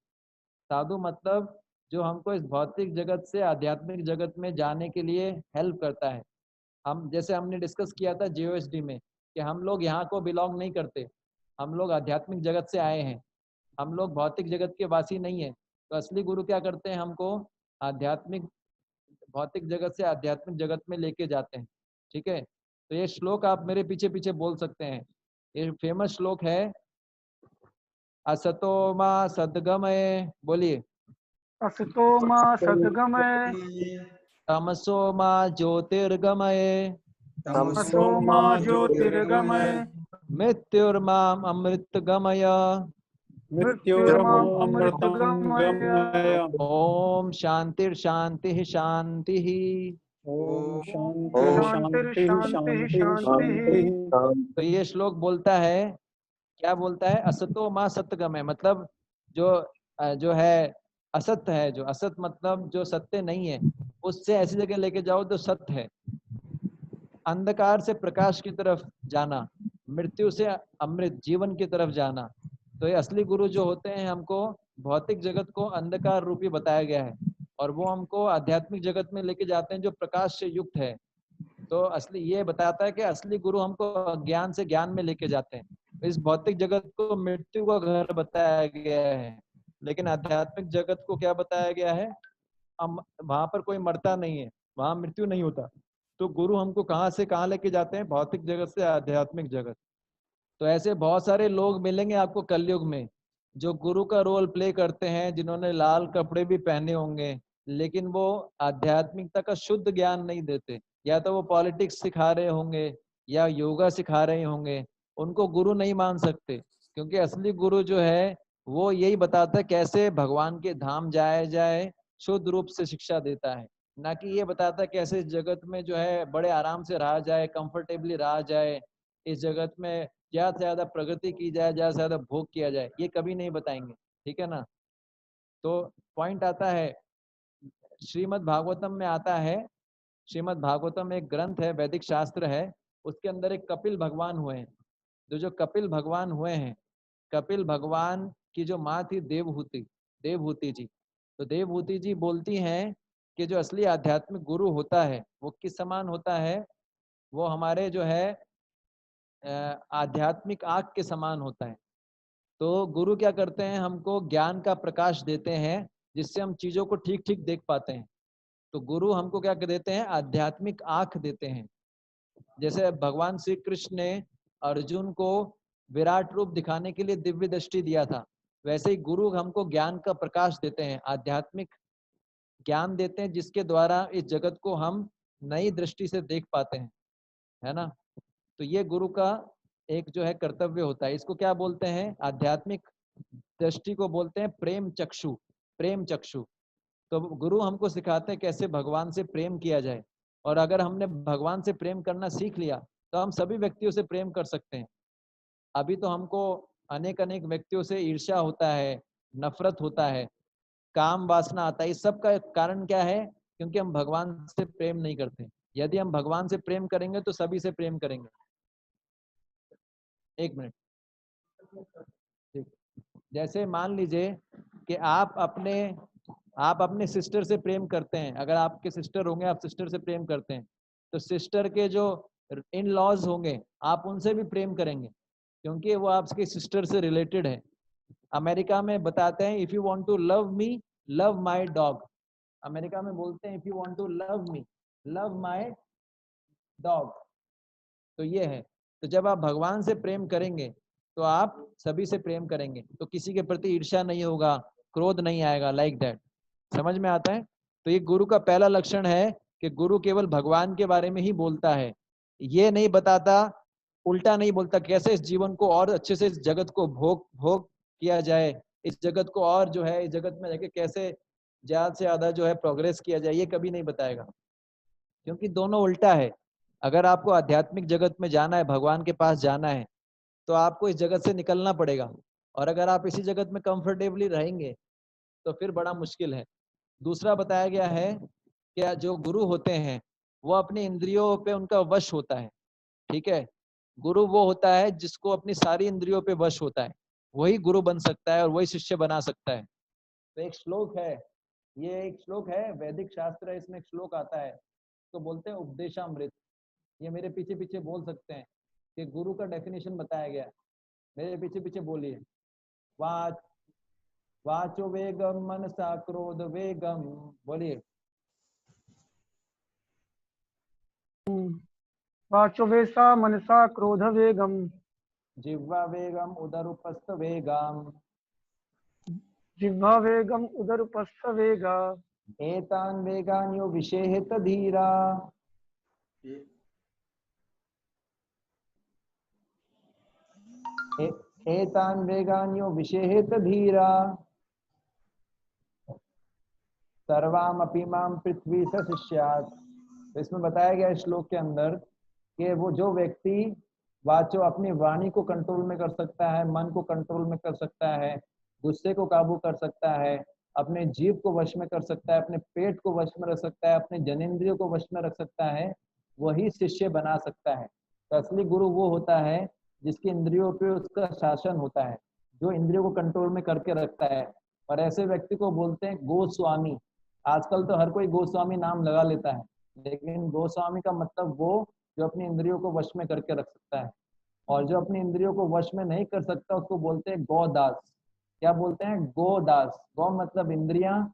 साधु मतलब जो हमको इस भौतिक जगत से आध्यात्मिक जगत में जाने के लिए हेल्प करता है। हम जैसे हमने डिस्कस किया था जीओएसडी में कि हम लोग यहाँ को बिलोंग नहीं करते, हम लोग आध्यात्मिक जगत से आए हैं, हम लोग भौतिक जगत के वासी नहीं है। तो असली गुरु क्या करते हैं, हमको आध्यात्मिक भौतिक जगत से आध्यात्मिक जगत में लेके जाते हैं। ठीक है, तो ये श्लोक आप मेरे पीछे पीछे बोल सकते हैं। ये फेमस श्लोक है, असतो मा सद्गमय, बोलिए। असतो मा सद्गमय, तमसो मा ज्योतिर्गमय, तमसो मा ज्योतिर्गमय, मृत्युर्माम अमृतगमय, मृत्युर्माम् अमृतं गमय। ओम शांतिर शांति शांति। ओम शांति शांति शांति। तो ये श्लोक बोलता है, क्या बोलता है, असतो माँ सत्यगमय, मतलब जो है असत्य है, जो असत मतलब जो सत्य नहीं है उससे ऐसी जगह लेके जाओ तो सत्य है। अंधकार से प्रकाश की तरफ जाना, मृत्यु से अमृत जीवन की तरफ जाना। तो ये असली गुरु जो होते हैं हमको भौतिक जगत को अंधकार रूपी बताया गया है और वो हमको आध्यात्मिक जगत में लेके जाते हैं जो प्रकाश से युक्त है। तो असली ये बताता है कि असली गुरु हमको अज्ञान से ज्ञान में लेके जाते हैं। इस भौतिक जगत को मृत्यु का घर बताया गया है, लेकिन आध्यात्मिक जगत को क्या बताया गया है, वहां पर कोई मरता नहीं है, वहां मृत्यु नहीं होता। तो गुरु हमको कहाँ से कहाँ लेके जाते हैं, भौतिक जगत से आध्यात्मिक जगत। तो ऐसे बहुत सारे लोग मिलेंगे आपको कलयुग में जो गुरु का रोल प्ले करते हैं, जिन्होंने लाल कपड़े भी पहने होंगे, लेकिन वो आध्यात्मिकता का शुद्ध ज्ञान नहीं देते। या तो वो पॉलिटिक्स सिखा रहे होंगे या योगा सिखा रहे होंगे, उनको गुरु नहीं मान सकते, क्योंकि असली गुरु जो है वो यही बताता है कैसे भगवान के धाम जाया जाए, शुद्ध रूप से शिक्षा देता है, ना कि ये बताता है कैसे इस जगत में जो है बड़े आराम से रहा जाए, कंफर्टेबली रहा जाए, इस जगत में ज्यादा से ज्यादा प्रगति की जाए, ज्यादा से ज्यादा भोग किया जाए, ये कभी नहीं बताएंगे। ठीक है ना? तो पॉइंट आता है, श्रीमद् भागवतम में आता है, श्रीमद् भागवतम एक ग्रंथ है, वैदिक शास्त्र है, उसके अंदर एक कपिल भगवान हुए हैं। जो कपिल भगवान हुए हैं, कपिल भगवान की जो माँ थी देवहूति, देवहूति जी, तो देवहूति जी बोलती हैं कि जो असली आध्यात्मिक गुरु होता है वो किस समान होता है, वो हमारे जो है आध्यात्मिक आँख के समान होता है। तो गुरु क्या करते हैं, हमको ज्ञान का प्रकाश देते हैं जिससे हम चीजों को ठीक ठीक देख पाते हैं। तो गुरु हमको क्या देते हैं, आध्यात्मिक आँख देते हैं। जैसे भगवान श्री कृष्ण ने अर्जुन को विराट रूप दिखाने के लिए दिव्य दृष्टि दिया था, वैसे ही गुरु हमको ज्ञान का प्रकाश देते हैं, आध्यात्मिक ज्ञान देते हैं जिसके द्वारा इस जगत को हम नई दृष्टि से देख पाते हैं, है ना? तो ये गुरु का एक जो है कर्तव्य होता है। इसको क्या बोलते हैं, आध्यात्मिक दृष्टि को बोलते हैं प्रेम चक्षु। प्रेम चक्षु। तो गुरु हमको सिखाते हैं कैसे भगवान से प्रेम किया जाए, और अगर हमने भगवान से प्रेम करना सीख लिया तो हम सभी व्यक्तियों से प्रेम कर सकते हैं। अभी तो हमको अनेक अनेक व्यक्तियों से ईर्ष्या होता है, नफरत होता है, काम वासना आता है। इस सब का कारण क्या है? क्योंकि हम भगवान से प्रेम नहीं करते। यदि हम भगवान से प्रेम करेंगे तो सभी से प्रेम करेंगे। एक मिनट, ठीक। जैसे मान लीजिए कि आप अपने सिस्टर से प्रेम करते हैं। अगर आपके सिस्टर होंगे, आप सिस्टर से प्रेम करते हैं, तो सिस्टर के जो इन लॉज होंगे आप उनसे भी प्रेम करेंगे, क्योंकि वो आपके सिस्टर से रिलेटेड है। अमेरिका में बताते हैं, if you want to love me, love my dog. America में बोलते हैं, if you want to love me, love my dog. तो ये है। तो जब आप भगवान से प्रेम करेंगे तो आप सभी से प्रेम करेंगे, तो किसी के प्रति ईर्ष्या नहीं होगा, क्रोध नहीं आएगा, लाइक दैट। समझ में आता है? तो ये गुरु का पहला लक्षण है कि गुरु केवल भगवान के बारे में ही बोलता है, ये नहीं बताता, उल्टा नहीं बोलता कैसे इस जीवन को और अच्छे से, इस जगत को भोग किया जाए, इस जगत को और जो है, इस जगत में जाके कैसे ज्यादा से ज्यादा जो है प्रोग्रेस किया जाए, ये कभी नहीं बताएगा, क्योंकि दोनों उल्टा है। अगर आपको आध्यात्मिक जगत में जाना है, भगवान के पास जाना है, तो आपको इस जगत से निकलना पड़ेगा। और अगर आप इसी जगत में कंफर्टेबली रहेंगे तो फिर बड़ा मुश्किल है। दूसरा बताया गया है कि जो गुरु होते हैं वो अपनी इंद्रियों पे उनका वश होता है। ठीक है, गुरु वो होता है जिसको अपनी सारी इंद्रियों पे वश होता है, वही गुरु बन सकता है और वही शिष्य बना सकता है। तो एक श्लोक है, ये एक श्लोक है, वैदिक शास्त्र है, इसमें एक श्लोक आता है, तो बोलते हैं उपदेशामृत। ये मेरे पीछे पीछे बोल सकते हैं कि गुरु का डेफिनेशन बताया गया है। मेरे पीछे पीछे बोलिए। वाचो वेगम मनसा क्रोध वेगम, बोलिए। वाचो वेसा मनसा क्रोध वेगम, जिह्वा वेगम उदरुपस्थ वेगम, जिह्वा वेगम उदरुपस्थ वेगा, एतान वेगान यो विषेहित धीरा। एतान वेगान यो विषेहित धीरा, सर्वामपि माम पृथ्वी स शिष्यात्। तो इसमें बताया गया श्लोक के अंदर कि वो जो व्यक्ति वाचो अपनी वाणी को कंट्रोल में कर सकता है, मन को कंट्रोल में कर सकता है, गुस्से को काबू कर सकता है, अपने जीव को वश में कर सकता है, अपने पेट को वश में रख सकता है, अपने जनेंद्रियों को वश में रख सकता है, वही शिष्य बना सकता है। तो असली गुरु वो होता है जिसकी इंद्रियों पे उसका शासन होता है, जो इंद्रियों को कंट्रोल में करके रखता है। और ऐसे व्यक्ति को बोलते हैं गोस्वामी। आजकल तो हर कोई गोस्वामी नाम लगा लेता है, लेकिन गोस्वामी का मतलब वो जो अपनी इंद्रियों को वश में करके रख सकता है। और जो अपनी इंद्रियों को वश में नहीं कर सकता उसको बोलते हैं गौदास। क्या बोलते हैं? गोदास। गौ मतलब इंद्रियां,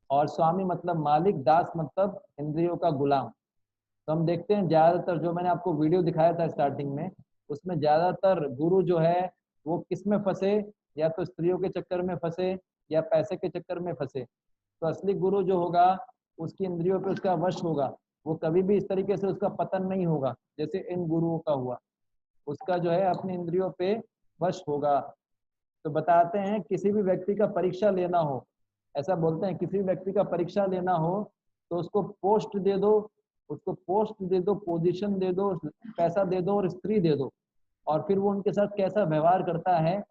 और स्वामी मतलब मालिक, दास मतलब इंद्रियों का गुलाम। तो हम देखते हैं ज्यादातर, जो मैंने आपको वीडियो दिखाया था स्टार्टिंग में, उसमें ज्यादातर गुरु जो है वो किस में फंसे? या तो स्त्रियों के चक्कर में फंसे या पैसे के चक्कर में फंसे। तो असली गुरु जो होगा उसकी इंद्रियों पे उसका वश होगा, वो कभी भी इस तरीके से उसका पतन नहीं होगा जैसे इन गुरुओं का हुआ। उसका जो है अपनी इंद्रियों पे वश होगा। तो बताते हैं किसी भी व्यक्ति का परीक्षा लेना हो, ऐसा बोलते हैं किसी भी व्यक्ति का परीक्षा लेना हो तो उसको पोस्ट दे दो, उसको पोस्ट दे दो, पोजीशन दे दो, पैसा दे दो और स्त्री दे दो, और फिर वो उनके साथ कैसा व्यवहार करता है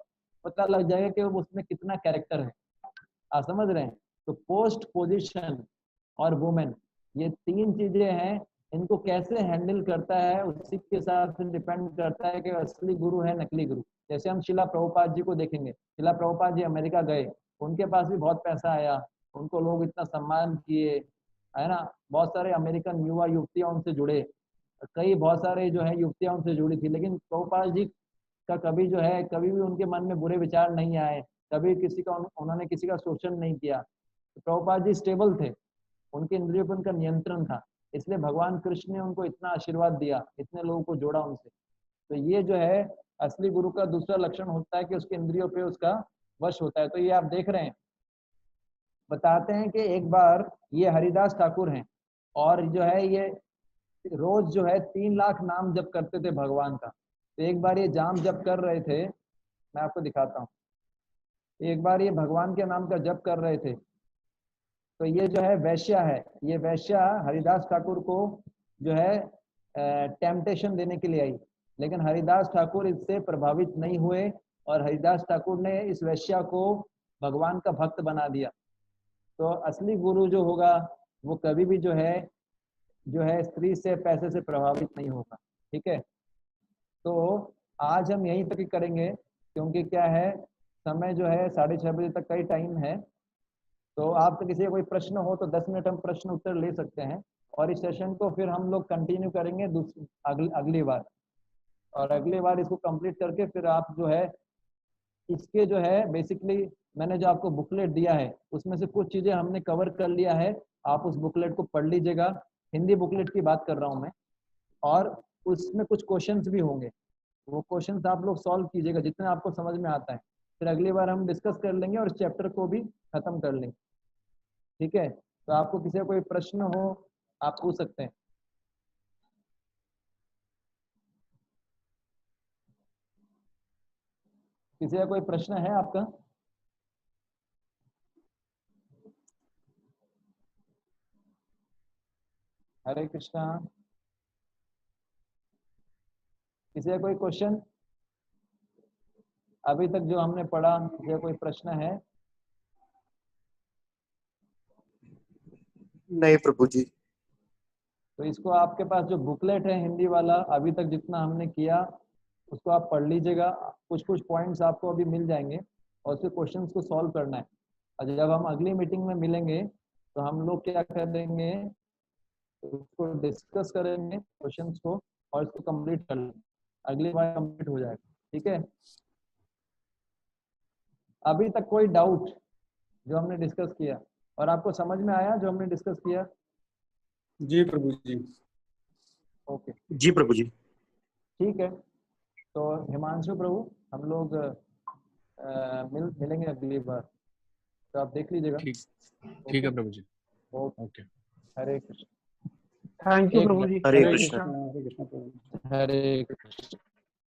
पता लग जाएगा कि वो उसमें कितना कैरेक्टर है। आप समझ रहे हैं? तो पोस्ट, पोजीशन और वुमेन, ये तीन चीजें हैं, इनको कैसे हैंडल करता है उसी के साथ डिपेंड करता है कि असली गुरु है नकली गुरु। जैसे हम शिला प्रभुपाद जी को देखेंगे, शिला प्रभुपाद जी अमेरिका गए, उनके पास भी बहुत पैसा आया, उनको लोग इतना सम्मान किए, है ना। बहुत सारे अमेरिकन युवा युवतियां उनसे जुड़े, कई बहुत सारे जो है युवतियां उनसे जुड़ी थी, लेकिन प्रभुपाद जी का कभी जो है, कभी भी उनके मन में बुरे विचार नहीं आए, कभी किसी का उन्होंने किसी का शोषण नहीं किया। तो प्रभुपाद जी स्टेबल थे, उनके इंद्रियों पर उनका नियंत्रण था, इसलिए भगवान कृष्ण ने उनको इतना आशीर्वाद दिया, इतने लोगों को जोड़ा उनसे। तो ये जो है असली गुरु का दूसरा लक्षण होता है कि उसके इंद्रियों पे उसका वश होता है। तो ये आप देख रहे हैं, बताते हैं कि एक बार ये हरिदास ठाकुर हैं, और जो है ये रोज जो है 3 लाख नाम जप करते थे भगवान का। तो एक बार ये जाम जप कर रहे थे, मैं आपको दिखाता हूँ। एक बार ये भगवान के नाम का जप कर रहे थे, तो ये जो है वैश्या है, ये वैश्या हरिदास ठाकुर को जो है टेम्पटेशन देने के लिए आई, लेकिन हरिदास ठाकुर इससे प्रभावित नहीं हुए और हरिदास ठाकुर ने इस वैश्या को भगवान का भक्त बना दिया। तो असली गुरु जो होगा वो कभी भी जो है स्त्री से पैसे से प्रभावित नहीं होगा। ठीक है, तो आज हम यहीं तक ही करेंगे क्योंकि क्या है, समय जो है 6:30 बजे तक का ही टाइम है। तो आपसे किसी का कोई प्रश्न हो तो 10 मिनट हम प्रश्न उत्तर ले सकते हैं और इस सेशन को फिर हम लोग कंटिन्यू करेंगे अगली बार, और अगली बार इसको कंप्लीट करके फिर आप जो है इसके जो है बेसिकली मैंने जो आपको बुकलेट दिया है उसमें से कुछ चीजें हमने कवर कर लिया है, आप उस बुकलेट को पढ़ लीजिएगा। हिंदी बुकलेट की बात कर रहा हूँ मैं, और उसमें कुछ क्वेश्चंस भी होंगे, वो क्वेश्चंस आप लोग सॉल्व कीजिएगा जितना आपको समझ में आता है। फिर अगली बार हम डिस्कस कर लेंगे और इस चैप्टर को भी खत्म कर लेंगे। ठीक है, तो आपको किसी का कोई प्रश्न हो आप पूछ सकते हैं। किसी का कोई प्रश्न है आपका? हरे कृष्णा। किसी का कोई क्वेश्चन अभी तक जो हमने पढ़ा, किसी का कोई प्रश्न है? नहीं प्रभु जी। तो इसको आपके पास जो बुकलेट है हिंदी वाला, अभी तक जितना हमने किया उसको आप पढ़ लीजिएगा। कुछ कुछ पॉइंट्स आपको अभी मिल जाएंगे और उसके क्वेश्चंस को सॉल्व करना है। और जब हम अगली मीटिंग में मिलेंगे तो हम लोग क्या करेंगे, उसको डिस्कस करेंगे क्वेश्चंस को और इसको कंप्लीट कर लेंगे। अगली बार कंप्लीट हो जाएगा। ठीक है, अभी तक कोई डाउट जो हमने डिस्कस किया और आपको समझ में आया जो हमने डिस्कस किया? जी प्रभु जी। ओके जी प्रभु जी। ठीक है, तो हिमांशु प्रभु हम लोग मिलेंगे अगली बार, तो आप देख लीजिएगा। ठीक है प्रभु जी। Okay, Hare Krishna. Thank you प्रभु जी। हरे कृष्ण। हरे कृष्ण।